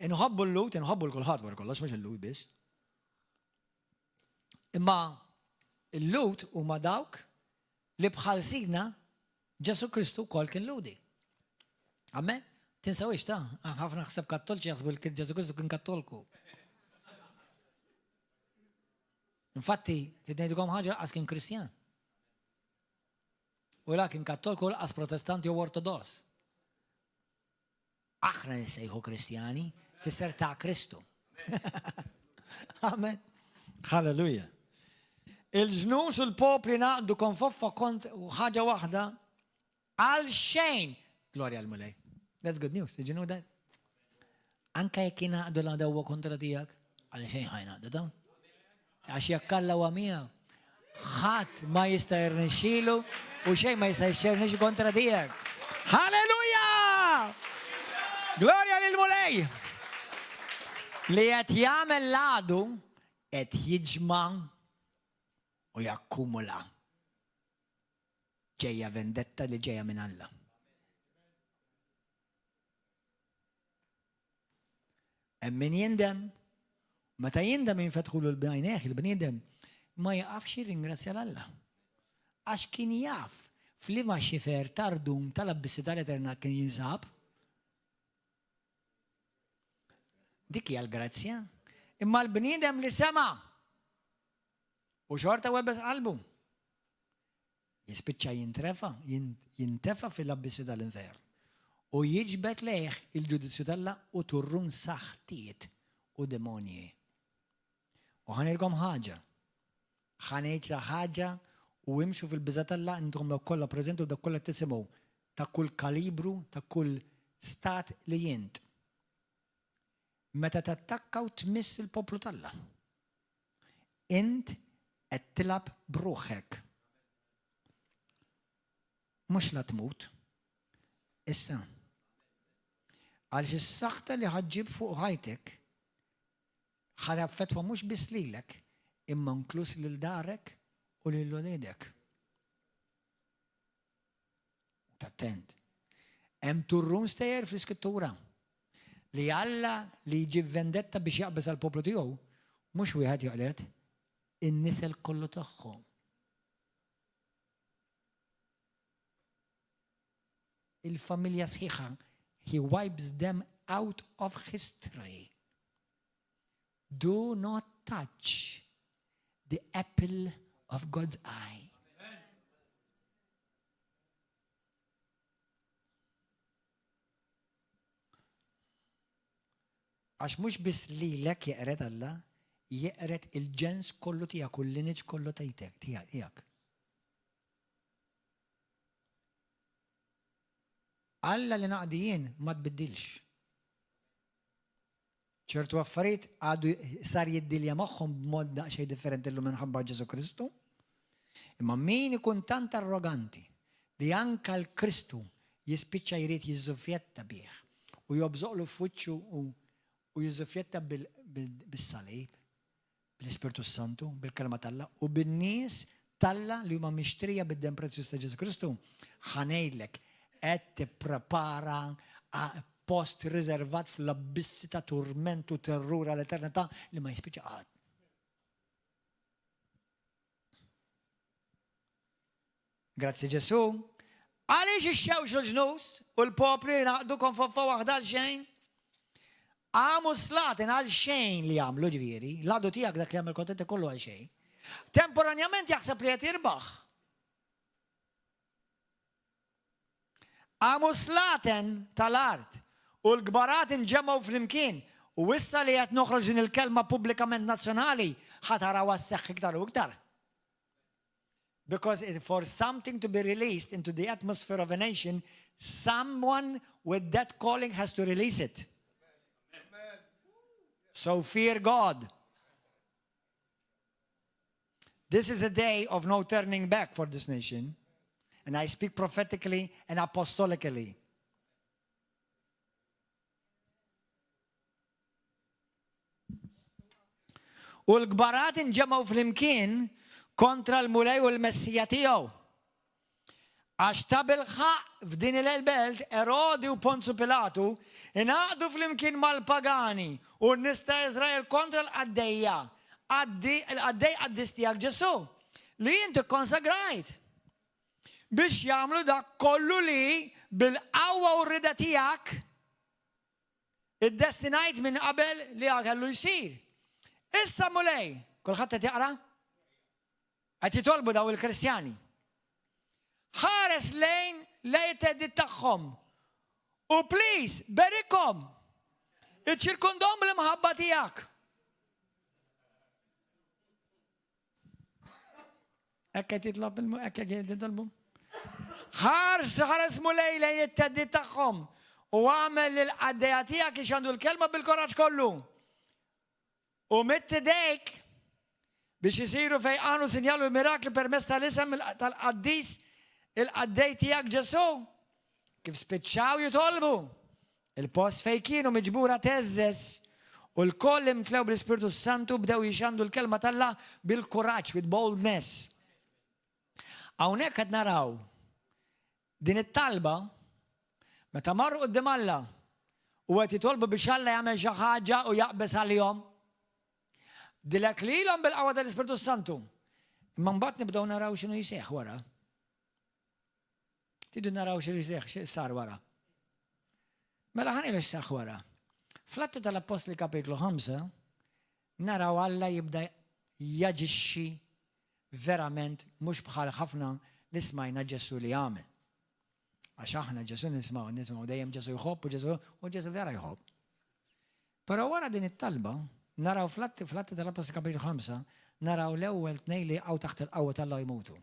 Inħobbu l-lut, inħobbu l-kulħadd wara kollox mhux il-lut biss. Imma il-lut huma dawk li bħal signa Ġesu Kristu wkoll kien ludi. Amen? Tinsawiex ta' ħafna ħseb kattolċi jaħsbu li Ġesu Kristu kien kattolku. Infatti, tidnejdukom ħaġa qas kien Kristjan. U la kien kattolku qas protestanti u ortodoss. Aħna nisejħu Kristjani fisser ta' Kristu. Amen. Halleluja. Il-ġnus u l-popli naqdu konfoffa kont ħaġa waħda għal xejn. Gloria għal mulej. That's good news. Did you know that? Anka jekk naqdu l-għadawa kontra tijak, għal xejn ħajnaqdu dawn. Għax jakkalla għamija. ħadd ma jista' jirnexxielu u xejn ma jista' jxernix kontra tijak. Halleluja! Gloria lil mulej. Li qed jagħmel l-għadu qed jiġma' u jakkumula. Ġejja vendetta li ġejja minn Alla. Min jindem, meta jindem jinfetħulu l-bnajneħ, il-bniedem ma jaqafx jirringrazzja l-Alla. Għax kien jaf fl-ima xifer tardum tal-abbisitar eterna kien jinsab. Dik hija l-grazzja. Imma l-bniedem li sema u xorta webbes qalbu. Jispiċċa jintefa fil-abbisi tal-infern. U jiġbet leħ il-ġudizzju talla u turrun saħtiet u demonji. U ħanilkom ħaġa. ħanejċa ħaġa u imxu fil-biża talla intom dak kollha preżenti u dak kollha tisimgħu ta' kull kalibru, ta' kull stat li jint. Meta tattakka u tmiss il-poplu talla. Int qed tilab bruħek. Mux la tmut, issa. Għalix is-saħta li ħadġib fuq ħajtek, ħadab fetwa mux bis lilek, imma nklus lil darek u lil olidek. Tattent. Hemm turrun stejjer fl-iskrittura li Alla li jġib vendetta biex jaqbeż għal poplu tiegħu, mhux wieħed jaqlet in-nisel kollu tagħhom. Il-familja sħiħa, he wipes them out of history. Do not touch the apple of God's eye. Għax mux bis li lek jeqret Alla, jeqret il-ġens kollu tijak, u l-lineġ kollu tijak. Alla li naqdijin ma tbiddilx. ċertu affarijiet għadu sar jiddilja magħhom b'mod daqsxejn differenti llum minħabba Ġesu Kristu. Imma min ikun tant arroganti li anka l-Kristu jispiċċa jrid jiżżuffjetta bih u jobżoqlu f'wiċċu u jiżżuffjetta bis-salib, bl-Ispirtu Santu, bil-kelma talla u bin-nies talla li huma mixtrija bid-dem prezzjuż ta' Ġesu Kristu, ħanejdlek qed tipprepara post riservat fl-abissi ta' turmentu terrura l-eternità li ma jispiċa għad. Grazzi Ġesu. Għaliex ix-xewx l-ġnus u l-popli naqdu konfoffa waħda l-xejn? Għamu slatin għal xejn li għamlu ġviri, l-għadu tijak dak li għamil kontenti kollu għal xejn. Temporanjament jaħseb li għet jirbaħ. Għamu slatin tal-art u l-gbarat inġemaw fl-imkien u wissa li għet noħroġ din il-kelma publikament nazzjonali ħatara għas-seħ iktar u iktar. Because for something to be released into the atmosphere of a nation, someone with that calling has to release it. So fear God. This is a day of no turning back for this nation. And I speak prophetically and apostolically. U l-gbarat inġemaw fl-imkien kontra l-mulej u l-messija tiegħu. Għax ta' bil-ħaq f'din il-belt Erodi u Ponzu Pilatu inaqdu fl-imkien mal-pagani u n-nies ta' Izrael kontra l-qaddejja. L-qaddej qaddistijak Ġesu li jinti konsagrajt biex jagħmlu dak kollu li bil-qawwa u rida tiegħek id-destinajt minn qabel li għakellu jsir. Issa mulej, kulħadd qed jaqra? Qed jitolbu daw il-Kristjani. Ħares lejn it-teddid tagħhom. U please, berikom. Iċċirkundhom bil-mħabba tiegħek. Hekk qed jitolbu. Ħares mulej lejn it-teddid tagħhom u għamel l-qaddejja tiegħek ix għandu l-kelma bil-koraġġ kollu. U mitti dejk biex jisiru fejqanu sinjalu mirakli permess tal-isem tal-qaddis il-qaddej tijak Ġesu. Kif spiċċaw jitolbu. Il-post fej kienu miġbura teżżes u l-koll imtlew bil-Spiritu Santu bdew jixandu l-kelma tal-la bil-kuraġġ, with boldness. Hawnhekk qed naraw din it-talba meta marru quddiem Alla u qed jitolbu biex Alla jagħmel xi ħaġa u jaqbes għalihom. Dilek li l-om bil-qawwa tal-Ispiritu Santu. Imma mbagħad nibdew naraw x'inhu jseħħ wara. Tidu naraw x'inhu jseħħ x'sar wara. Mela ħanilu x'saħ wara. Fl-Atti tal-Apostli kapitlu 5 naraw Alla jibda jaġixxi verament mhux bħal ħafna li smajna Ġesu li għamel. Għax aħna Ġesu nismgħu dejjem Ġesu jħobb u Ġesu vera jħobb. Però wara din it-talba naraw fl-Atti tal-Apostli kapitlu 5 naraw l-ewwel tnejn li għaw taħt il-qawwa tal-Alla jmutu.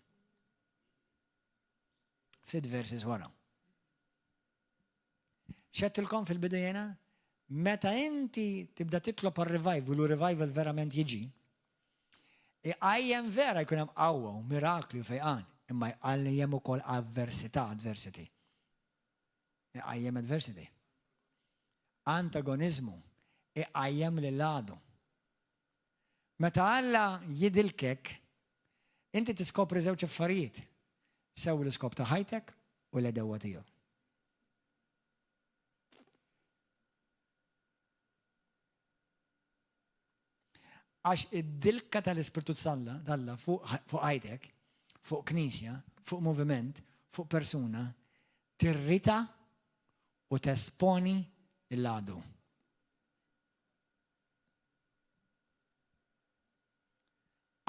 F'sitt verses wara. Xettilkom fil-bidu jena? Meta inti tibda titlob għal-revival u revival verament jiġi, għajjem vera jkun hemm qawwa u mirakli u fejqan, imma jqajjem ukoll adversity. Għajjem adversity. Antagonizmu. Iqajjem li l-għadu. Meta Alla jidilkek, inti tiskopri żewġ affarijiet. Sewi l-iskop ta' ħajtek u l-edewwa tiegħu. Għax id-dilka tal-Ispiritu Alla fuq ħajtek, fuq knisja, fuq moviment, fuq persuna, tirrita u tesponi l-għadu.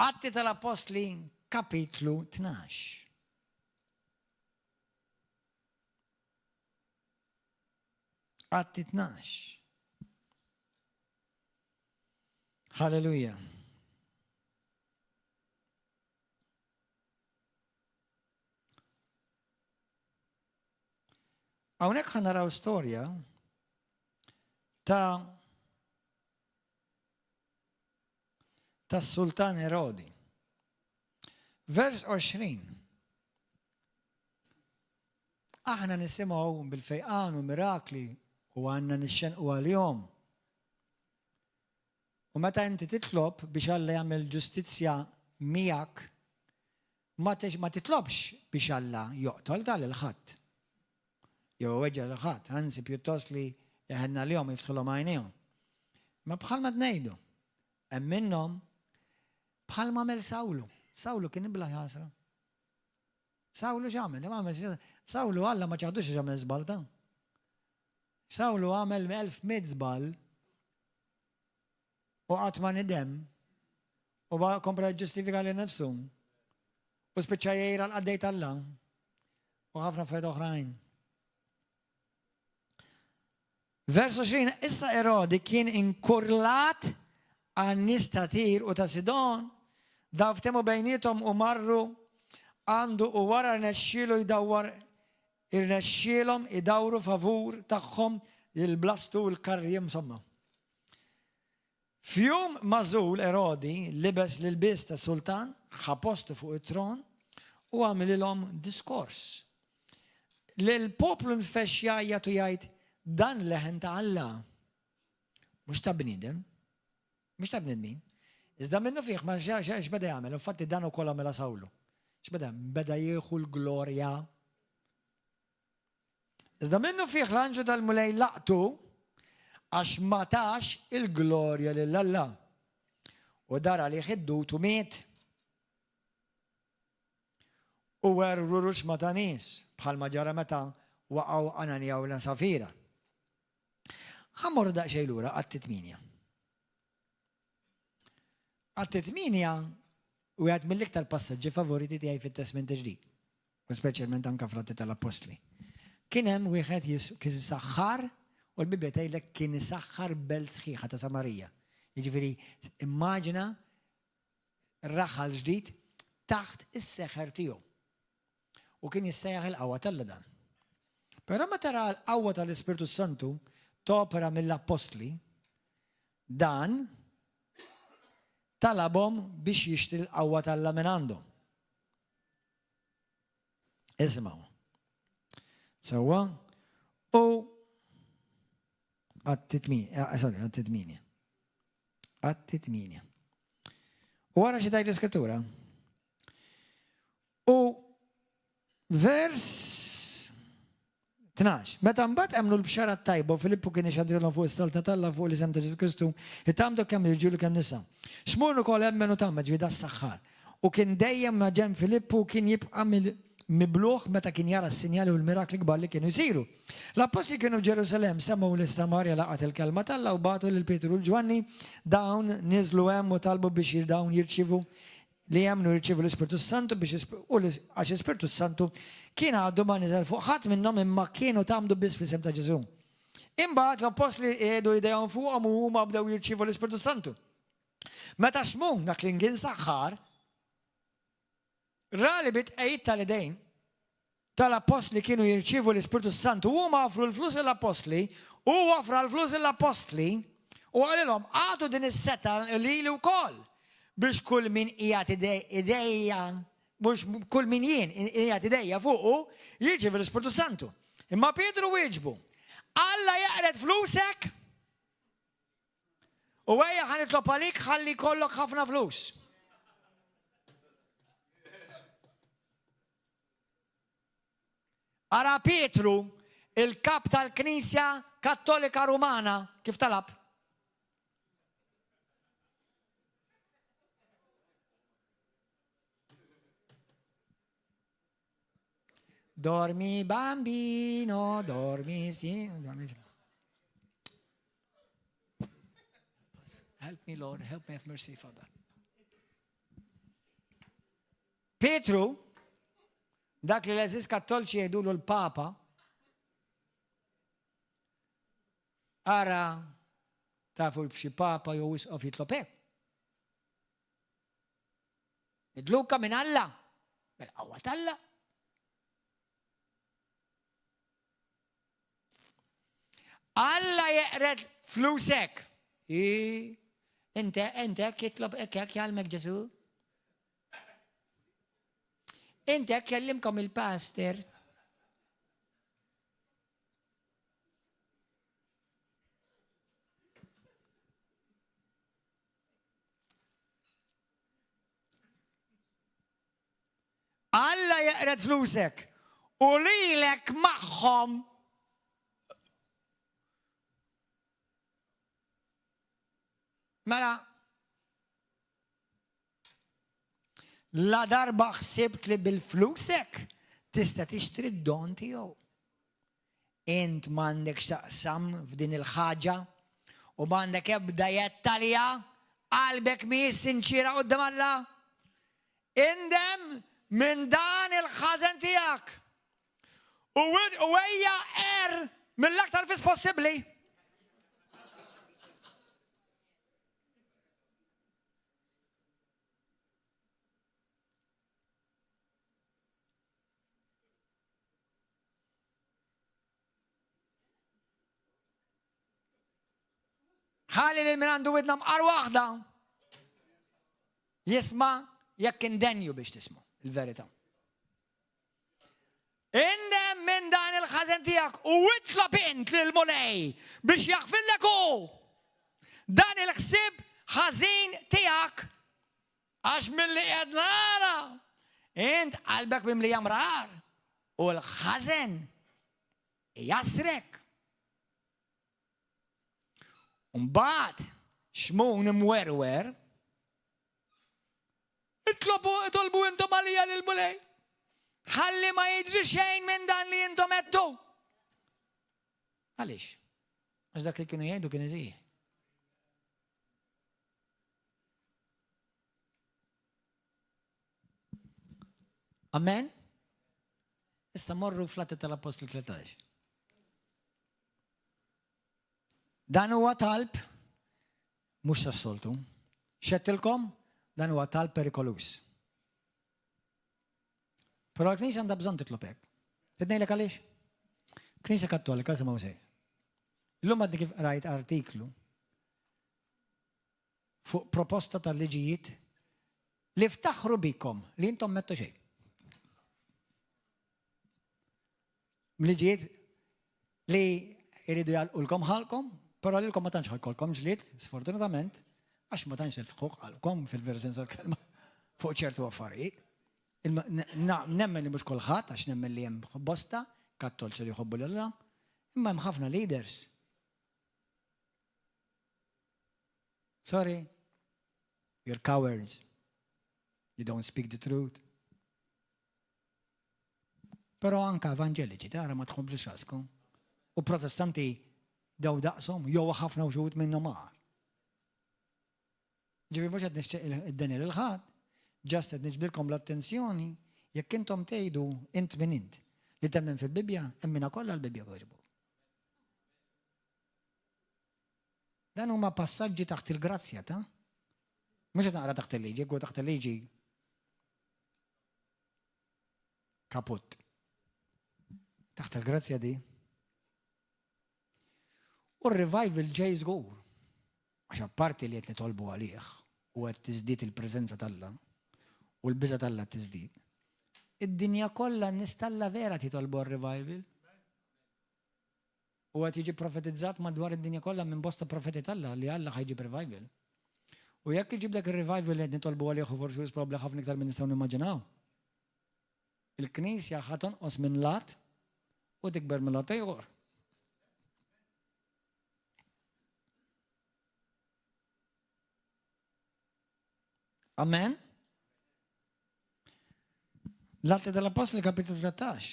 Atti tal-Apostli kapitlu 12. Atti 12. Halleluja. Hawnhekk ħanaraw storja ta' tas-Sultan Erodi. Vers 20. Aħna nisimgħu bil-fejqan u mirakli u għandna nixxenqu għalihom. U meta inti titlob biex Alla jagħmel ġustizzja miegħek, ma titlobx biex Alla joqtol tal-ħadd. Jew weġġa l-ħadd, anzi pjuttost li jaħedna l-jom jiftħulhom għajnejhom. Ma bħalma tnejdu. Hemm minnhom bħalma għamel Sawlu. Sawlu kien ibla ħasra. Sawlu x'għamel? Sawlu Alla ma ċaħdux x'għamel żball ta'. Sawlu għamel 1100 żball u qatt ma nidem u kompra ġustifika li nefsu u spiċċa jgħira l-qaddej tal-la u ħafna fed oħrajn. Vers 20, issa Erodi kien inkurlat għan-nies ta' Tir u ta' Sidon, daftemu bejnietom u marru għandu u wara irnexxielhom idawru favur tagħhom il-blastu u l-karrim somma. Fjum mażul Erodi libes l-bis ta' sultan, ħapostu fuq it-tron u għamililhom diskors. L-poplu nfexxa jagħtu jgħid dan leħen ta' Alla. Mhux ta' bniedem, mhux ta' bniedmin. Iżda minnu fih ma x'beda jagħmel, infatti dan ukoll għamilha Sawlu. Beda jieħu l-glorja. Iżda minnu fih l-anġu tal-mulej laqtu għax ma tax il-glorja lill-Alla. U dara li ħiddut u miet. U werru ruxma ta' nies bħalma ġara meta waqgħu Ananija u Safira. Ħammur daqsxejn lura għat-8. Għat-8 u għad mill-iktar passaġġi favoriti tiegħi fit-Testament Ġdid, u speċjalment anke fl-Atti tal-Apostli. Kien hemm wieħed kien isaħħar u l-Bibja tgħidlek kien isaħħar belt sħiħa ta' Samarija. Jiġifieri immaġina raħal ġdid taħt is-seħħer tiegħu. U kien jissejjaħ il-qawwa tal-dan. Però ma tara l-qawwa tal-Ispirtu Santu topera mill-Apostli, dan talabhom biex jixtri l-qawwa tal-Alla minn għandhom. Isma'w. Sewwa u għat-8. U wara xi tajt l-Iskrittura. U vers 12. Meta mbagħad għamlu l-bxara tajba u Filippu kien ixadrilhom fuq is-salta tal-Alla fuq l-isem ta' Ġesu Kristu, itamdu kemm irġiel u kemm nisa. Xmur ukoll hemmenu tamma ġvida s-saħħar. U kien dejjem ma' ġem Filippu kien jibqa' mibluħ meta kien jara s-sinjali u l-mirakli kbar li kienu jsiru. L-apposti kienu f'Ġerusalem semgħu lis Samarja laqgħet il-kelma tal-Alla u bagħtu lil Petru u l-Ġwanni, dawn niżlu hemm u talbu biex dawn jirċivu li jemnu jirċivu l-Ispirtu Santu biex għax Ispirtu Santu kien għaddu ma niżel fuq ħadd minnhom imma kienu tagħmdu biss fl-isem ta' Ġesu. Imbagħad l-apostli qiegħdu jdejhom fuqhom u huma bdew jirċivu l-Ispirtu Santu. Meta xmung dak li kien saħħar, rali bitqejt tal-idejn tal-apostli kienu jirċivu l-Ispirtu Santu u huma offru l-flus l-apostli u offra l-flus l-apostli u għalilhom għadu din is-seta lili wkoll biex kull min qiegħed idejja mhux kull min jien qiegħed idejja fuqu jirċievi l-Ispirtu Santu. Imma Pietru wieġbu, Alla jaqret flusek u ejja ħanitlob għalik ħalli jkollok ħafna flus. Ara Pietru, il-kap tal-Knisja Kattolika Rumana, kif talab? Dormi bambino, dormi sì. Help me, Lord, help me have mercy, Father. Pietru, dak li l-eżis kattolċi jgħidulu l-Papa, ara tafu b'xi Papa jew wisqof jitlopek. Idluka minn Alla, bil-qawwa tal-Alla. Alla jeqret flusek. Intek jitlob ekkek jgħalmek Ġesu. Intek kellimkom il-pastor. Alla jeqret flusek u lilek magħhom Mela, la darba ħsibt li bil-flusek tista' tixtri d-don tiegħu. Int m'għandekx taqsam f'din il-ħaġa u m'għandek ebda jettalija qalbek mhijiex sinċira quddiem Alla. Indem minn dan il-ħażen tiegħek. U ejja mill-aktar fis possibbli. ħalli li minn għandu widna mqar waħda jisma' jekk indenju biex tisma' il-verità. Indem minn dan il-ħażen tiegħek u itlob int lil Mulej biex jaħfillek hu dan il-ħsieb ħażin tiegħek għax milli qed nara int qalbek mimli jamrar u l-ħażen jasrek. Mbagħad xmun imwerwer itolbu intom għalija lil Mulej. Ħalli ma jiġri xejn minn dan li intom qedtu. Għaliex? Għax dak li kienu jgħidu kien iżih. Amen? Issa morru fl-Atti tal-Apostoli 13. Dan huwa talb mhux tas-soltu. Xettilkom dan huwa talb perikolus. Però l-Knisja għandha bżonn titlob hekk. Tidnejlek għaliex? Knisja Kattolika semgħu sej. Illum għaddi kif rajt artiklu fuq proposta tal-liġijiet li ftaħru bikom li intom mettu xejn. Liġijiet li jridu jgħalqulkom ħalkom, però lilkom ma tantx ħalkolkom ġlied, sfortunatament, għax ma tantx il-fħuq ħalkom fil-veru tal-kelma fuq ċertu affarijiet. Nemmen li mhux kulħadd għax nemmen li hemm bosta kattolċi li jħobbu lilha, imma hemm ħafna leaders. Sorry, you're cowards. You don't speak the truth. Però anka evanġeliċi tara ma tħobblux raskom. U protestanti daw daqshom jew ħafna wxud minnhom għar. Ġifi mhux qed nixtieq id-deni lil ħadd, ġast qed niġbilkom l-attenzjoni jekk intom tgħidu int min int li temmen fil-Bibja, emmina kollha l-Bibja jogħġbu. Dan huma passaġġi taħt il-grazzja ta' mhux qed naqra taħt il-liġi, jekk taħt il-liġi kaput. Taħt il-grazzja di. U r-revival ġej żgur. Għax apparti li qed nitolbu għalih u qed tiżdied il-preżenza talla u l-biża talla tiżdied. Id-dinja kollha n-nies talla vera titolbu r-revival. U qed jiġi profetizzat madwar id-dinja kollha minn bosta profeti talla li Alla ħajġib revival. U jekk iġib dak ir-revival li qed nitolbu għalih u forsi probabbli ħafna iktar minn nistgħu nimmaġinaw. Il-Knisja ħa tonqos minn lat u tikber minn lat ieħor. Amen? L-Atti tal-Apostoli kapitlu 13.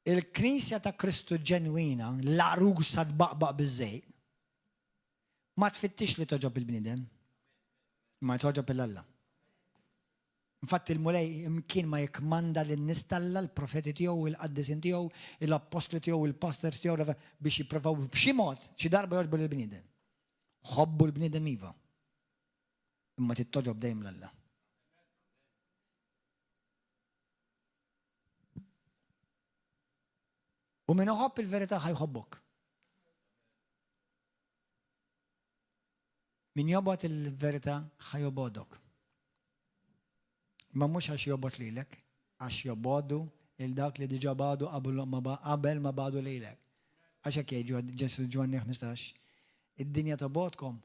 Il-Knisja ta' Kristu ġenwina, l-arusa tbaqbaq biż-żejt, ma tfittix li toġob il-bniedem, ma toġob il-Alla. Infatti il-Mulej imkien ma jikmanda lin-nies talla, l-profeti tiegħu, il-qaddisin tiegħu, l-apostoli tiegħu, il-pastors tiegħu biex jippruvaw b'xi mod xi darba joġbu lill-bniedem. Ħobbu l-bniedem iva. Imma tittoġob dejjem l-Alla. U min uħobb il-verità ħajħobbok. Min jobot il-verità ħajobodok. Ma mhux għax jobot lilek, għax jobodu il-dak li diġà badu qabel ma badu lilek. Għax hekk jgħidu Ġesu Ġwanni 15. Id-dinja tobodkom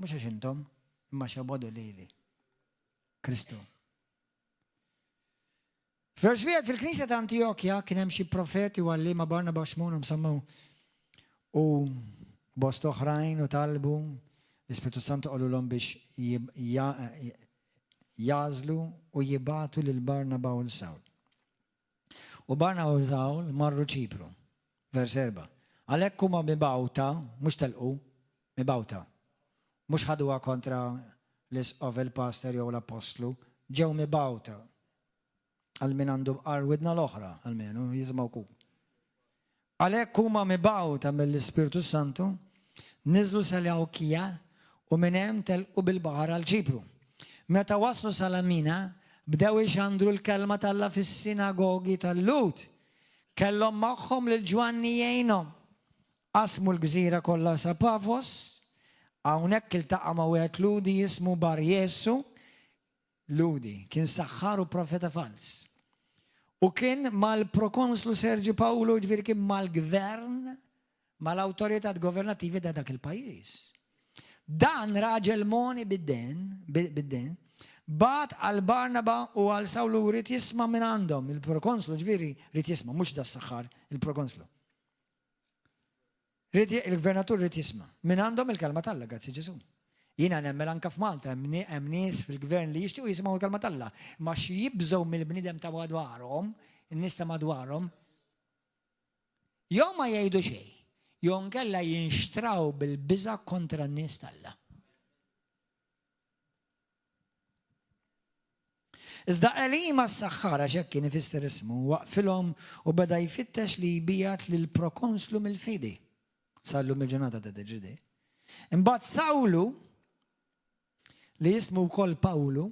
mhux għax intom, imma għax jobodu lili. Kristu. Vers wieħed fil-Knisja ta' Antiochja kien hemm xi profeti u għalliema Barnaba Xmun msemmew. U bost oħrajn u talbu l-Ispiritu Santu qolu l-om biex jazlu u jibatu l-Barnaba u l-Sawl. U Barnaba u Sawl marru Ċipru. Vers 4. Għalhekk huma mibawta, mhux telqu, mibawta. Mhux ħaduha kontra l-isqof il-pastor jew l-apostlu, ġew mibawta. Għal-min għandu bqar widna l-oħra, għal-min jizmawku. Għalhekk huma mibawta mill-Ispiritu Santu, niżlu sal-Awkija u minn hemm telqu bil-baħar għal Ċipru. Meta waslu Salamina, bdew ixandru l-kelma tal-Alla fis-sinagogi tal-Lut. Kellhom magħhom lil Ġwanni jgħinhom. Qasmu l-gżira kollha sa Pafos, hawnhekk iltaqa' ma' wieħed Ludi jismu Bar Jessu. Ludi kien saħħar u profeta fals. U kien mal-prokonslu Serġu Pawlu, ġifieri kien mal-gvern, mal-awtoritat governattivi ta' dak il-pajjiż. Dan raġel moni bid-den, bat għal Barnaba u għal Sawlu rrit jisma' minn għandhom, il-prokonslu ġifieri rrit jisma', mhux da s-saħħar, il-prokonslu. Il-gvernatur rrit jisma' minn għandhom il-kelma tal-Alla, grazzi Ġesu. Jiena nemmel anke f'Malta hemm nies fil-gvern li jixtiequ jisimgħu l-kelma tal-Alla, ma xi jibżgħu mill-bniedem ta' madwarhom, in-nies ta' madwarhom, jew ma jgħidu xejn, jew nkella jinxtraw bil-biża' kontra n-nies tal-Alla. Iżda Elima s-saħħara x'hekk kien ifisser ismu, waqfilhom u beda jfittex li jbijat lil prokonslu mill-fidi. Sallu mill-ġurnata ta' deġidi. Imbagħad Sawlu li jismu wkoll Pawlu,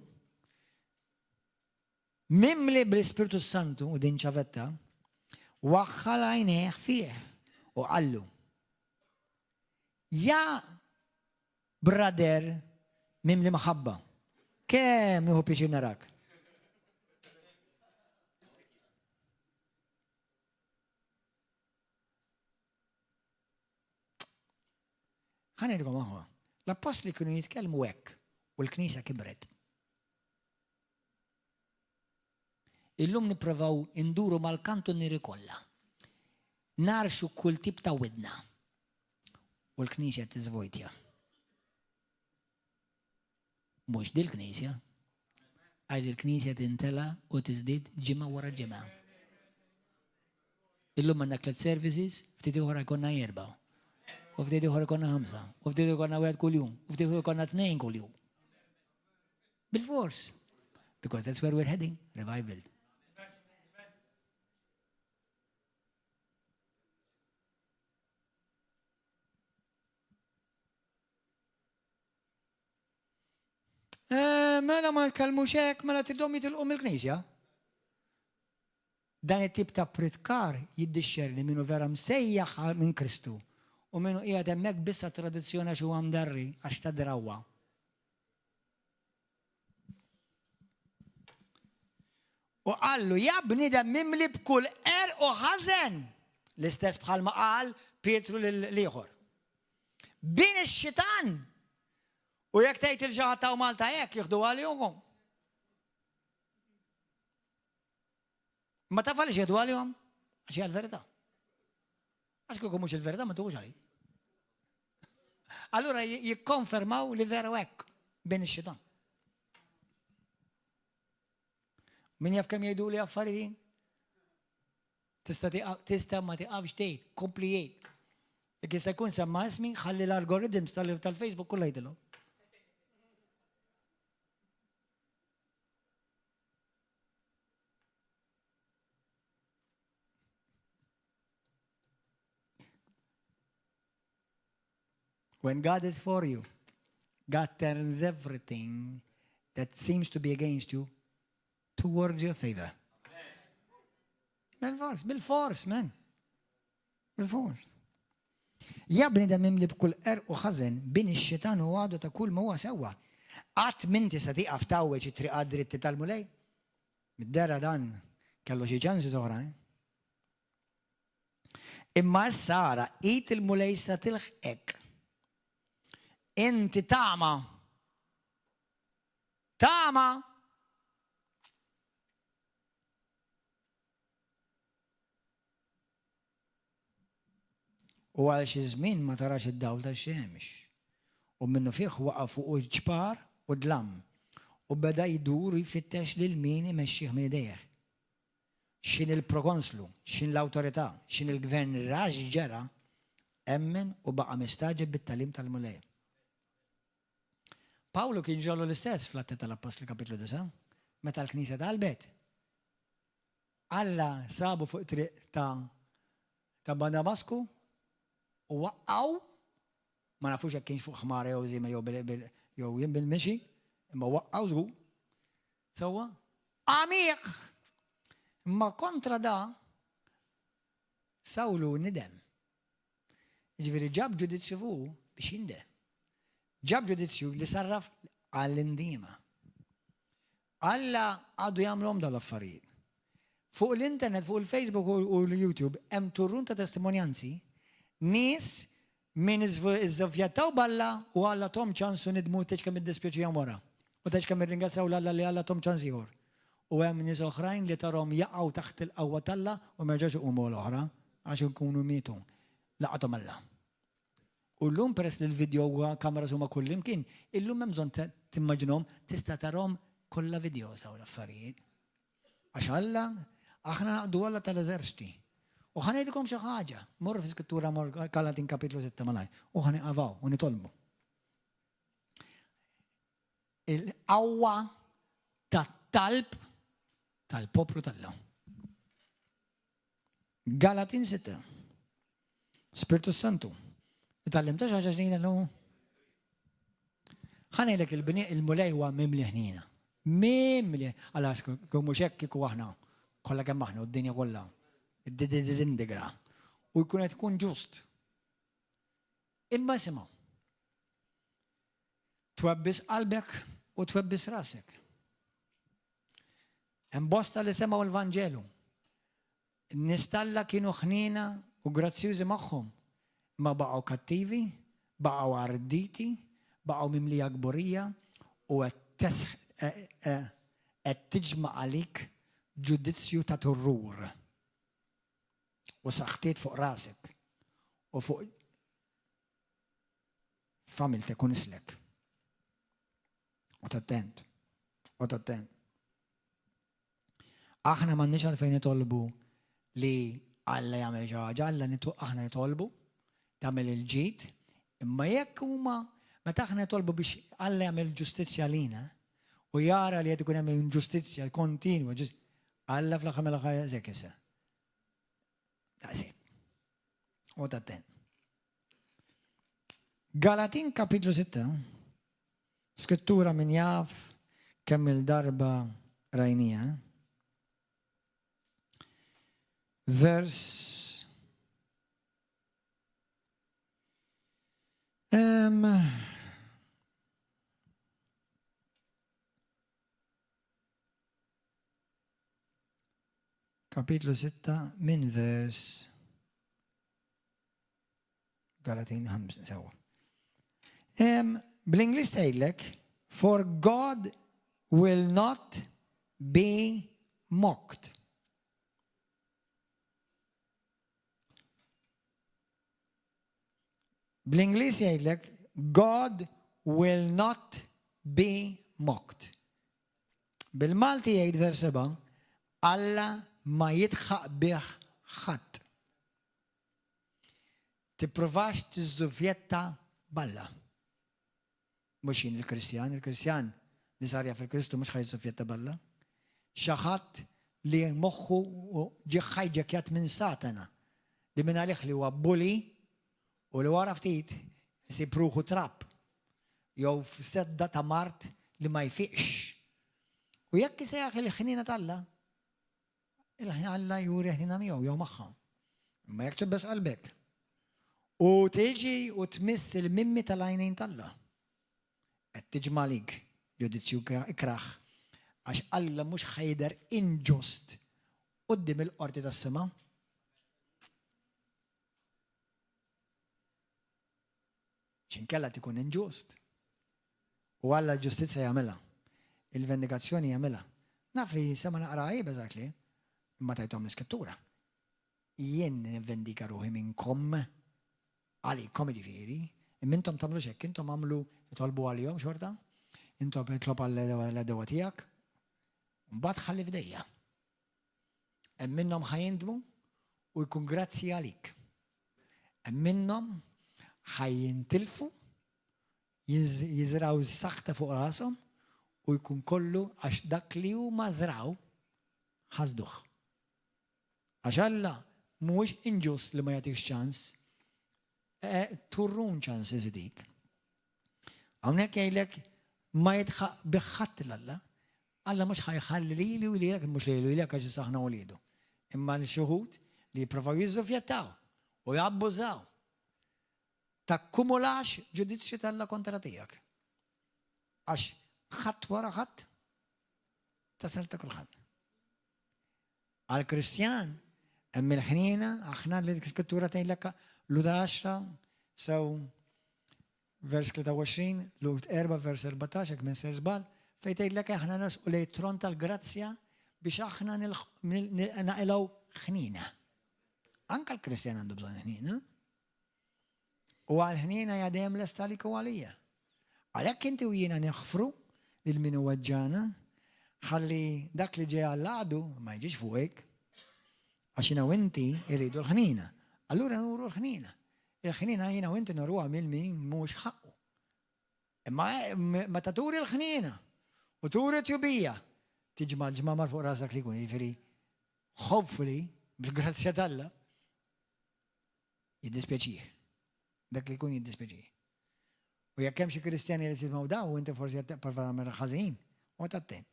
mimli bl-Ispiritu Santu u din ċavetta, waħħal għajnejh fih u qallu. Ja brader mimli maħabba, kemm ieħu pjaċir narak. Ħanedkom aħwa, l-apostli kienu jitkellmu hekk u l-Knisja kibret. Illum nipprovaw induru mal-kantu niri kollha. Narxu kull tip ta' widna. U l-Knisja tiżvojtja. Mhux dil-Knisja. Għax il-Knisja tintela u tiżdied ġimgħa wara ġimgħa. Illum għandna 3 services, ftit ieħor jkollna 4. U ftit ieħor ikollna 5, u ftit ikollna 1 kuljum, u ftit ikollna 2 kuljum. Bil-fors. Because that's where we're heading, revival. Mela ma nkellmux hekk, mela tridhom jitilqu mill-Knisja. Dan it-tip ta' pritkar jiddixxerni minnu vera msejjaħ minn Kristu. U minnu qiegħed hemmhekk biss tradizzjoni għax huwa mdarri għax ta' drawwa. U qallu ja bniedem mimli b'kull u ħażen. L-istess bħalma qal Pietru l-ieħor. Bin ix-xitan. U jekk tgħid il-ġaħat ta' Malta hekk jieħdu għalihom. Ma taf għaliex jieħdu għalihom? Għax hija l-verità. Għax kieku mhux il-verità ma tuħux għalih. Allura jikkonfermaw li veru hekk bin ix-xitan. Min jaf kemm jgħidu li affarijiet? Tista' ma tiqafx tgħid, kompli jgħid. Jekk jista' jkun semma ismi, ħalli l-algorithms tal-Facebook kollha jgħidilhom. When God is for you, God turns everything that seems to be against you towards your favor. Bil-fors, man. Bil-fors. Jabni da mimli b'kull u ħażen bin ix-xitan u għadu ta' kull ma huwa sewwa. Qatt minti sa tiqaf tawweġ it-triqat dritti tal-mulej? Mid-dera dan kellu xi ċansi oħra. Imma s-sara qit il-mulej sa tilħqek. Inti tama. u għal xi żmien ma tarax id-dawl tax-xemx. U minnu fih waqaf fuq il-ġbar u dlam u beda jdur jfittex lil min imexxih minn idejh. X'in il-prokonslu, x'in l-awtorità, x'in il-gvern raġ ġara emmen u baqa' mistaġeb bit-talim tal-mulej. Pawlu kien ġollu l-istess fl-Atti tal-Apostli kapitlu 9, meta l-Knisja talbet. Alla sabu fuq triq ta' Damasku u waqqaw, ma nafux jekk kienx fuq ħmara jew żiema jew jien bil-mexi, imma waqqaw żgur. Sewwa għamiq. Imma kontra da Sawlu nidem. Jiġifieri ġab ġudizzju fuq biex jindem. Ġab ġudizzju li sarraf għall-indima. Alla għadu jagħmluhom dal-affarijiet. Fuq l-internet, fuq il-Facebook u l-YouTube, hemm turrun ta' testimonjanzi, nies min iżżovjattaw balla u Alla tom ċansu nidmu teġ kemm iddispjaċihom wara. U teġ kemm irringrazzaw l-Alla li Alla tom ċans ieħor. U hemm nies oħrajn li tarhom jaqgħu taħt il-qawwa tal-Alla u ma jerġgħux iqumu l-oħra għax ikunu mietu. Laqathom Alla. U llum peress li l-video u kameras huma kullimkien, illum hemm bżonn timmaġinhom tista' tarhom kollha video saw l-affarijiet. Għax Alla aħna naqdu Alla tal-eżerċti. U ħanejdilkom xi ħaġa, morru fis-Skrittura Galatin kapitlu 6 malaj, u ħaniqavaw u nitolbu. Il-qawwa tat-talb tal-poplu tal-Alla. Galatin 6. Spiritu Santu. Itallimta xi ħaġa ġdida llum? Ħanejlek il-mulej huwa mimli ħnina. Mimli, għalas, kummu xekk kiku aħna, kollha kemm aħna u d-dinja kollha. Id-dizindigra. U jkun qed tkun ġust. Imma simgħu. Twebbis qalbek u twebbis rasek. Hemm bosta li semgħu l-Vanġelu. Nistalla kienu ħnina u grazzjużi magħhom. Ma baqgħu kattivi, baqgħu arditi, baqgħu mimlija gburija u qed tiġma' għalik ġudizzju ta' turrur. U saħħtiet fuq rasek u fuq familtek u nislek. U tattent. Aħna m'għandniex għalfejn nitolbu li Alla jagħmel xi ħaġa, aħna nitolbu tagħmel il-ġid, imma jekk huma meta aħna nitolbu biex Alla jagħmel ġustizzja lina u jara li qed ikun hemm inġustizzja kontinwa, Alla fl-aħħar mill-aħħar żekk issa. Daqsib. U tattent. Galatin kapitlu 6, Skrittura min jaf kemm il-darba rajnija. Vers kapitlu 6 min vers Galatin 5 sewa. Bl-Inglis tgħidlek, for God will not be mocked. Bl-Inglis jgħidlek, God will not be mocked. Bil-Malti jgħid vers 7, Alla ma jitħaq bih ħadd. Tippruvax tiżżuvjetta balla. Mhux jien il-Kristjan li sarja fil-Kristu mhux ħajżżuvjetta balla. Xi ħadd li moħħu ġie ħajġekjat minn Satana li minn għalih li huwa bully u li wara ftit isib ruħu trapp jew f'sedda ta' mart li ma jfiqx. U jekk isejjaħ il-ħnina tal-Alla, Alla juri ħnina miegħu jew magħha. Imma jekk tibbes qalbek u tiġi u tmiss il-mimmi tal-għajnejn tal-Alla, qed tiġma' lik ġudizzju ikraħ għax Alla mhux ħajder inġust quddiem il-qorti tas-sema. Ċinkella tikun inġust. U Alla l-ġustizzja jagħmilha. Il-vendikazzjoni jagħmilha. Naf li sema naqra beżak li, imma tajthom l-Iskrittura. Jien nivvendika ruħi minnkom għalikom ġifieri, imma intom tagħmlu hekk, intom għamlu jitolbu għalihom xorta, intom jitlob għall-edewa tiegħek, mbagħad ħalli f'dejja. Hemm minnhom ħajjindmu u jkun grazzi għalik. Hemm minnhom ħajjintilfu, jiżraw s-saħta fuq rashom u jkun kollu għax dak li huma żraw ħasduh. Għax Alla mhuwiex inġust li ma jagħtikx ċans, turrun ċans iżidik. Hawnhekk jgħidlek ma jitħaq biħħatt l-Alla, Alla mhux ħajħalli lili u lilek mhux lilu lilek għax isaħna wliedu. Imma l-xuħud li jippruvaw jiżżufjattaw u jabbużaw takkumulax ġudizzju tal-Alla kontra tiegħek. Għax ħadd wara ħadd tasal ta' kulħadd. Għal-Kristjan hemm il-ħniena aħna li l-Skrittura tgħidlek Luda 10 sew vers 23, Lut 4 vers 14 hekk minn se żball, fejn tgħidlek aħna nasqu lejn tron tal-grazzja biex aħna naqilgħu ħnina. Anke l-Kristjan għandu bżonn ħnina. U għal-ħnina hija dejjem lesta għalik u għalija. Għalhekk inti u jiena neħfru lil min weġġana ħalli dak li ġej għall-għadu ma jiġix fuqek għax jiena u inti irridu l-ħnina. Allura nuru l-ħnina. Il-ħnina jiena u inti nurruha min mhux ħaqqu. Imma meta turi l-ħnina u turi tjubija tiġma ġmamar fuq rasak li jkun jiġifieri hopefully bil-grazzja tal-Alla jiddispjaċih. Dak li jkun jiddispjaċih. U jekk hemm xi Kristjani li tismgħu daw u inti forsi qed tipprova tagħmel ħażin, u attent.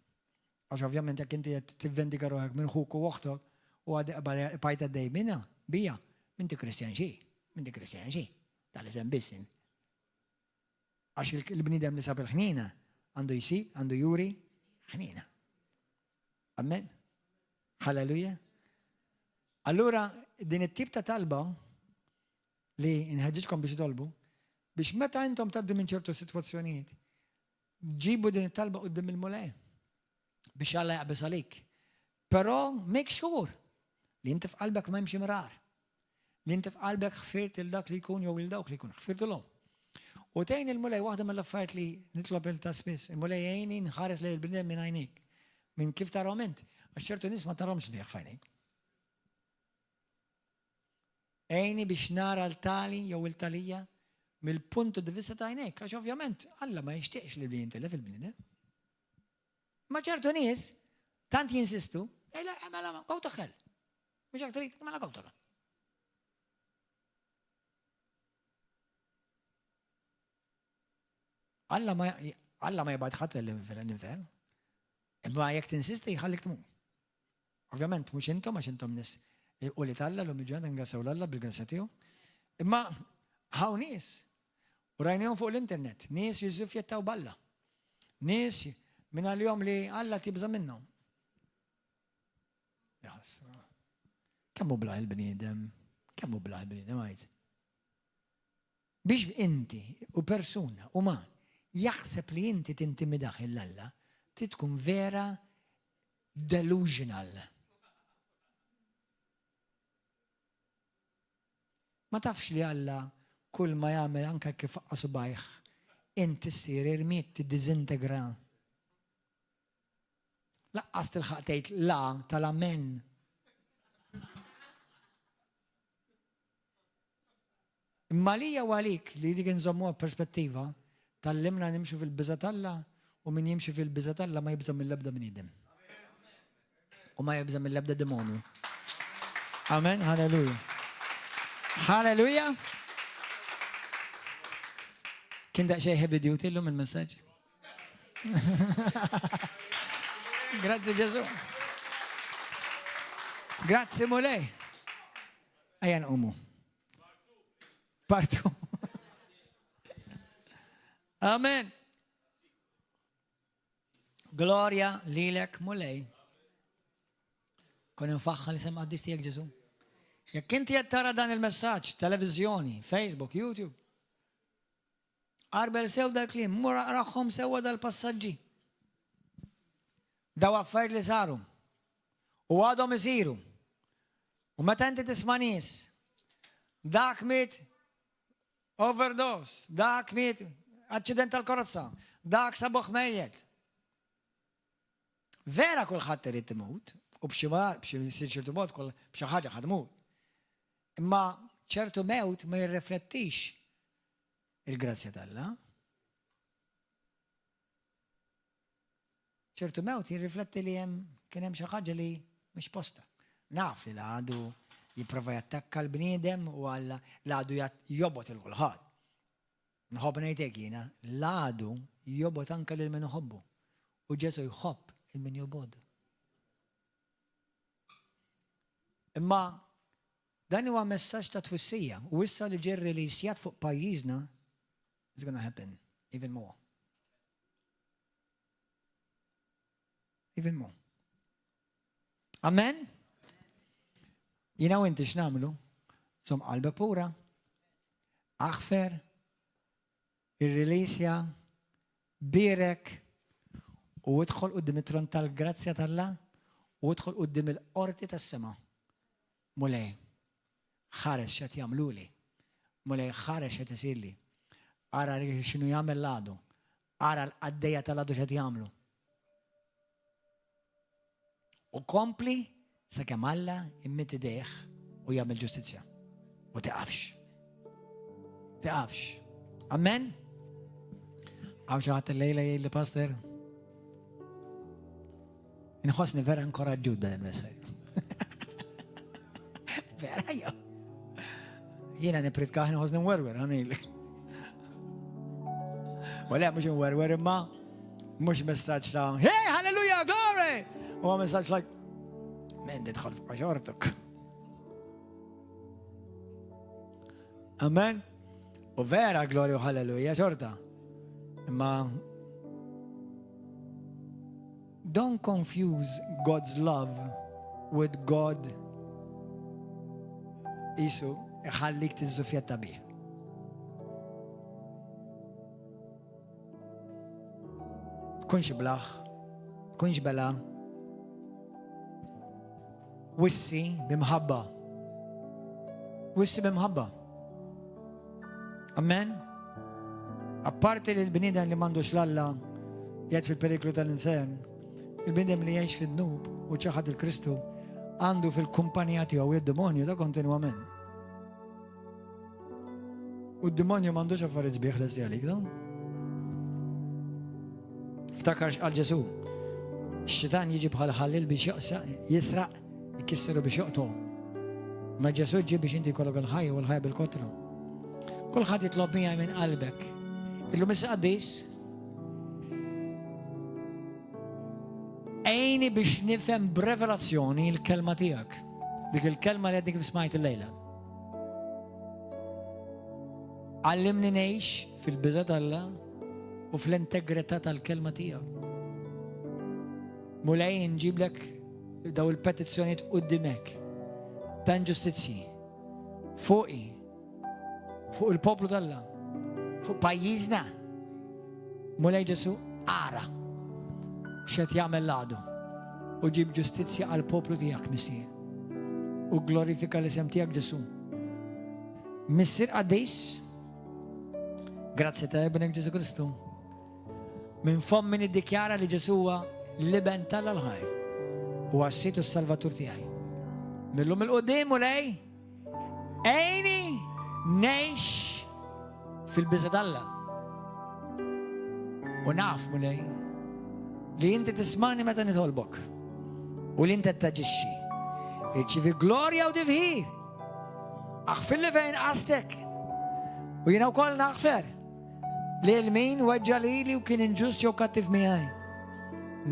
Għax ovvjament jekk inti qed tivvendika ruħek minn ħuk u oħtok u bajta dej minna bija, minti Kristjan xi, minti Kristjan xi, tal-eżem biss. Għax il-bniedem li sab il-ħnina għandu jsib, għandu juri ħnina. Amen? Halleluja. Allura din it-tip ta' talba li nħeġġitkom biex tolbu, biex meta intom taddu minn ċertu sitwazzjonijiet, ġibu din it-talba qudiem il-mulej biex Alla jaqbes għalik. Però make sure li inti f'qalbek ma jimxi mirar. Li inti f'qalbek ħfirt il-dak li jkun jew il-dawk li jkun, ħfirtilhom. U tgħin il-mulej waħda mill-affarijiet li nitlob il-ta' spiss, il-mulej jgħinni nħares lejn il-bniedem minn għajnik. Minn kif tarahom int, għax ċertu nies ma tarahomx bih f'għajnik. Għajni biex nara l-tali jew il-talija mill-puntu di vista ta' għajnek, għax ovvjament Alla ma jixtieqx li jintelef il-bniedem. Ma ċertu nies tant jinsistu, ejla għamela għaw taħħel. Mux għak trid, għamela għaw taħħel. Alla ma jibad ħadd l-infern, imma jekk tinsisti jħallik tmur. Ovvjament mhux intom għax intom nies u li Alla l-lum iġġan ngrasaw l-Alla bil-grazzja tiegħu. Imma hawn nies u rajnihom fuq l-internet, nies jiżżufjettaw balla. Nies minn għal-jom li Alla tibża minnhom. Kemmu bla il-bniedem, kemmu bla il-bniedem għajt. Biex inti u persuna uman jaħseb li inti tintimidaħ il-Alla, tkun vera delusional. Ma tafx li Alla kull ma jagħmel anke kif faqqa subajh, inti ssir irmiet tiddiżintegra. Laqqas tilħaq tgħid la tal-amen. Imma lija u għalik li dik inżommuha perspettiva tal-limna nimxu fil-biża Alla u min jimxi fil-biża Alla ma jibża mill-ebda bniedem. U ma jibża mill-ebda demonju. Amen, halleluja. Halleluja. Kien daqsxejn heavy duty llum il-messaġġ. Grazie Gesù. Grazie mulej. Ejja nqumu. Partu. Amen. Gloria lilek mulej. Kun infaħħa li sem qaddis tiegħek Ġesu. Jekk inti qed tara dan il-messaġġ, televiżjoni, Facebook, YouTube, arbel sew dal-kliem, mur raħħom sewa dal-passaġġi. Daw affarijiet li saru. U għadhom isiru. U meta inti tisma' nies, dak mit overdose, dak miet, accident tal-karozza, dak sabuħ mejjet. Vera kulħadd irid imut, u b'xi ċertu mod b'xi ħaġa ħadmut. Imma ċertu mewt ma jirriflettix il-grazzja tal-Alla. ċertu mewt jirrifletti li kien hemm xi ħaġa li mhix posta. Naf li l-għadu jipprova jattakka l-bniedem u l-għadu jobot il-kulħadd. Nħobb ngħidlek jiena, l-għadu jobot anke lil min iħobbu. U Ġesu jħobb il-min jobod. Imma dan huwa messaġġ ta' twissija u issa li ġie releasjat fuq pajjiżna it's gonna happen even more. Even more. Amen? Jina u inti x'namlu? Som qalbek pura, aħfer, ir-releasja, birek, u idħol qudiem it-tron tal-grazzja tal-Alla u idħol qudiem il-qorti tas-sema. Mulej, ħares x'qed jagħmluli. Mulej ħares x'qed isirli. Ara x'inhu jagħmel l-għadu. Ara l-qaddejja tal-għadu x'qed jagħmlu. U kompli sakemm Alla immit idejh u jagħmel ġustizzja. U tiqafx. Tiqafx. Amen? Għaw xi ħadd illejla jgħidli pastor. Inħossni vera inkoraġġut dan il-messaġġ. Vera jew. Jiena nipritkaħ inħossni nwerwer ħanejlek. Wala mhux nwerwer imma mhux messaġġ ta' hey, hallelujah, glory! U messaġġ like men tidħol fuq xortok. Amen? U vera glory u hallelujah xorta. Imma don't confuse God's love with God Isu iħallik tiżżufjetta bih. Tkunx blaħ, tkunx bela. Wissi bimħabba. Wissi bimħabba. Amen? Apparti li l-bnidem li mandux l-Alla jgħid fil-periklu tal-infern, il-bnidem li jgħix fid-dnub u ċaħad il-Kristu għandu fil-kumpanija tiegħu id-demonju ta' kontinwament. U d-demonju m'għandux affarijiet sbieħ lesti għalik, da? Ftakarx għal Ġesu. X-xitan jiġi bħal ħallil biex jisraq, jkisseru biex joqtu. Ma Ġesu ġi biex inti jkollok il-ħajja u l-ħajja bil-kotra. Kulħadd jitlob miegħi minn qalbek. Illum issa qaddis. Ejni biex nifhem b'revelazzjoni l-kelma tiegħek. Dik il-kelma li għaddik smajt il-lejla. Għallimni ngħix fil-biża' tal-Alla u fl-integrità tal-kelma tiegħek. Mulej nġiblek daw il-petizzjonijiet qudiemek ta' inġustizzji fuqi, fuq il-poplu tal-Alla, fuq pajjiżna. Mulej Ġesu ara x'qed jagħmel l-għadu u ġib ġustizzja għal poplu tiegħek Missir. U glorifika l-isem tiegħek Ġesu. Missir qaddis, grazzi ta' Ibnek Ġesu Kristu. Min fom min iddikjara li Ġesu huwa l-iben tal-ħaj u għassitu s-salvatur tiegħi. Millum il-qudiem u lej, ejni ngħix fil-biża' tal-Alla. U naf mu lej li inti tismani meta nitolbok u li inti taġixxi. Irċivi glorja u divħir. Aħfilli fejn qastek. U jiena wkoll naħfer li l-min weġġa lili u kien inġust jew kattiv miegħi.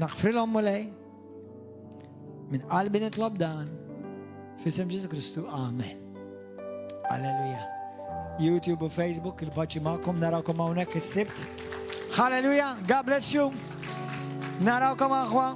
Naħfrilhom mulej. Min qalbi nitlob dan f'isem Ġesu Kristu. Amen. Alleluja. YouTube u Facebook, il-paċi magħkom, narawkom hawnhekk is-sibt. Halleluja. God bless you. Narawkom aħwa.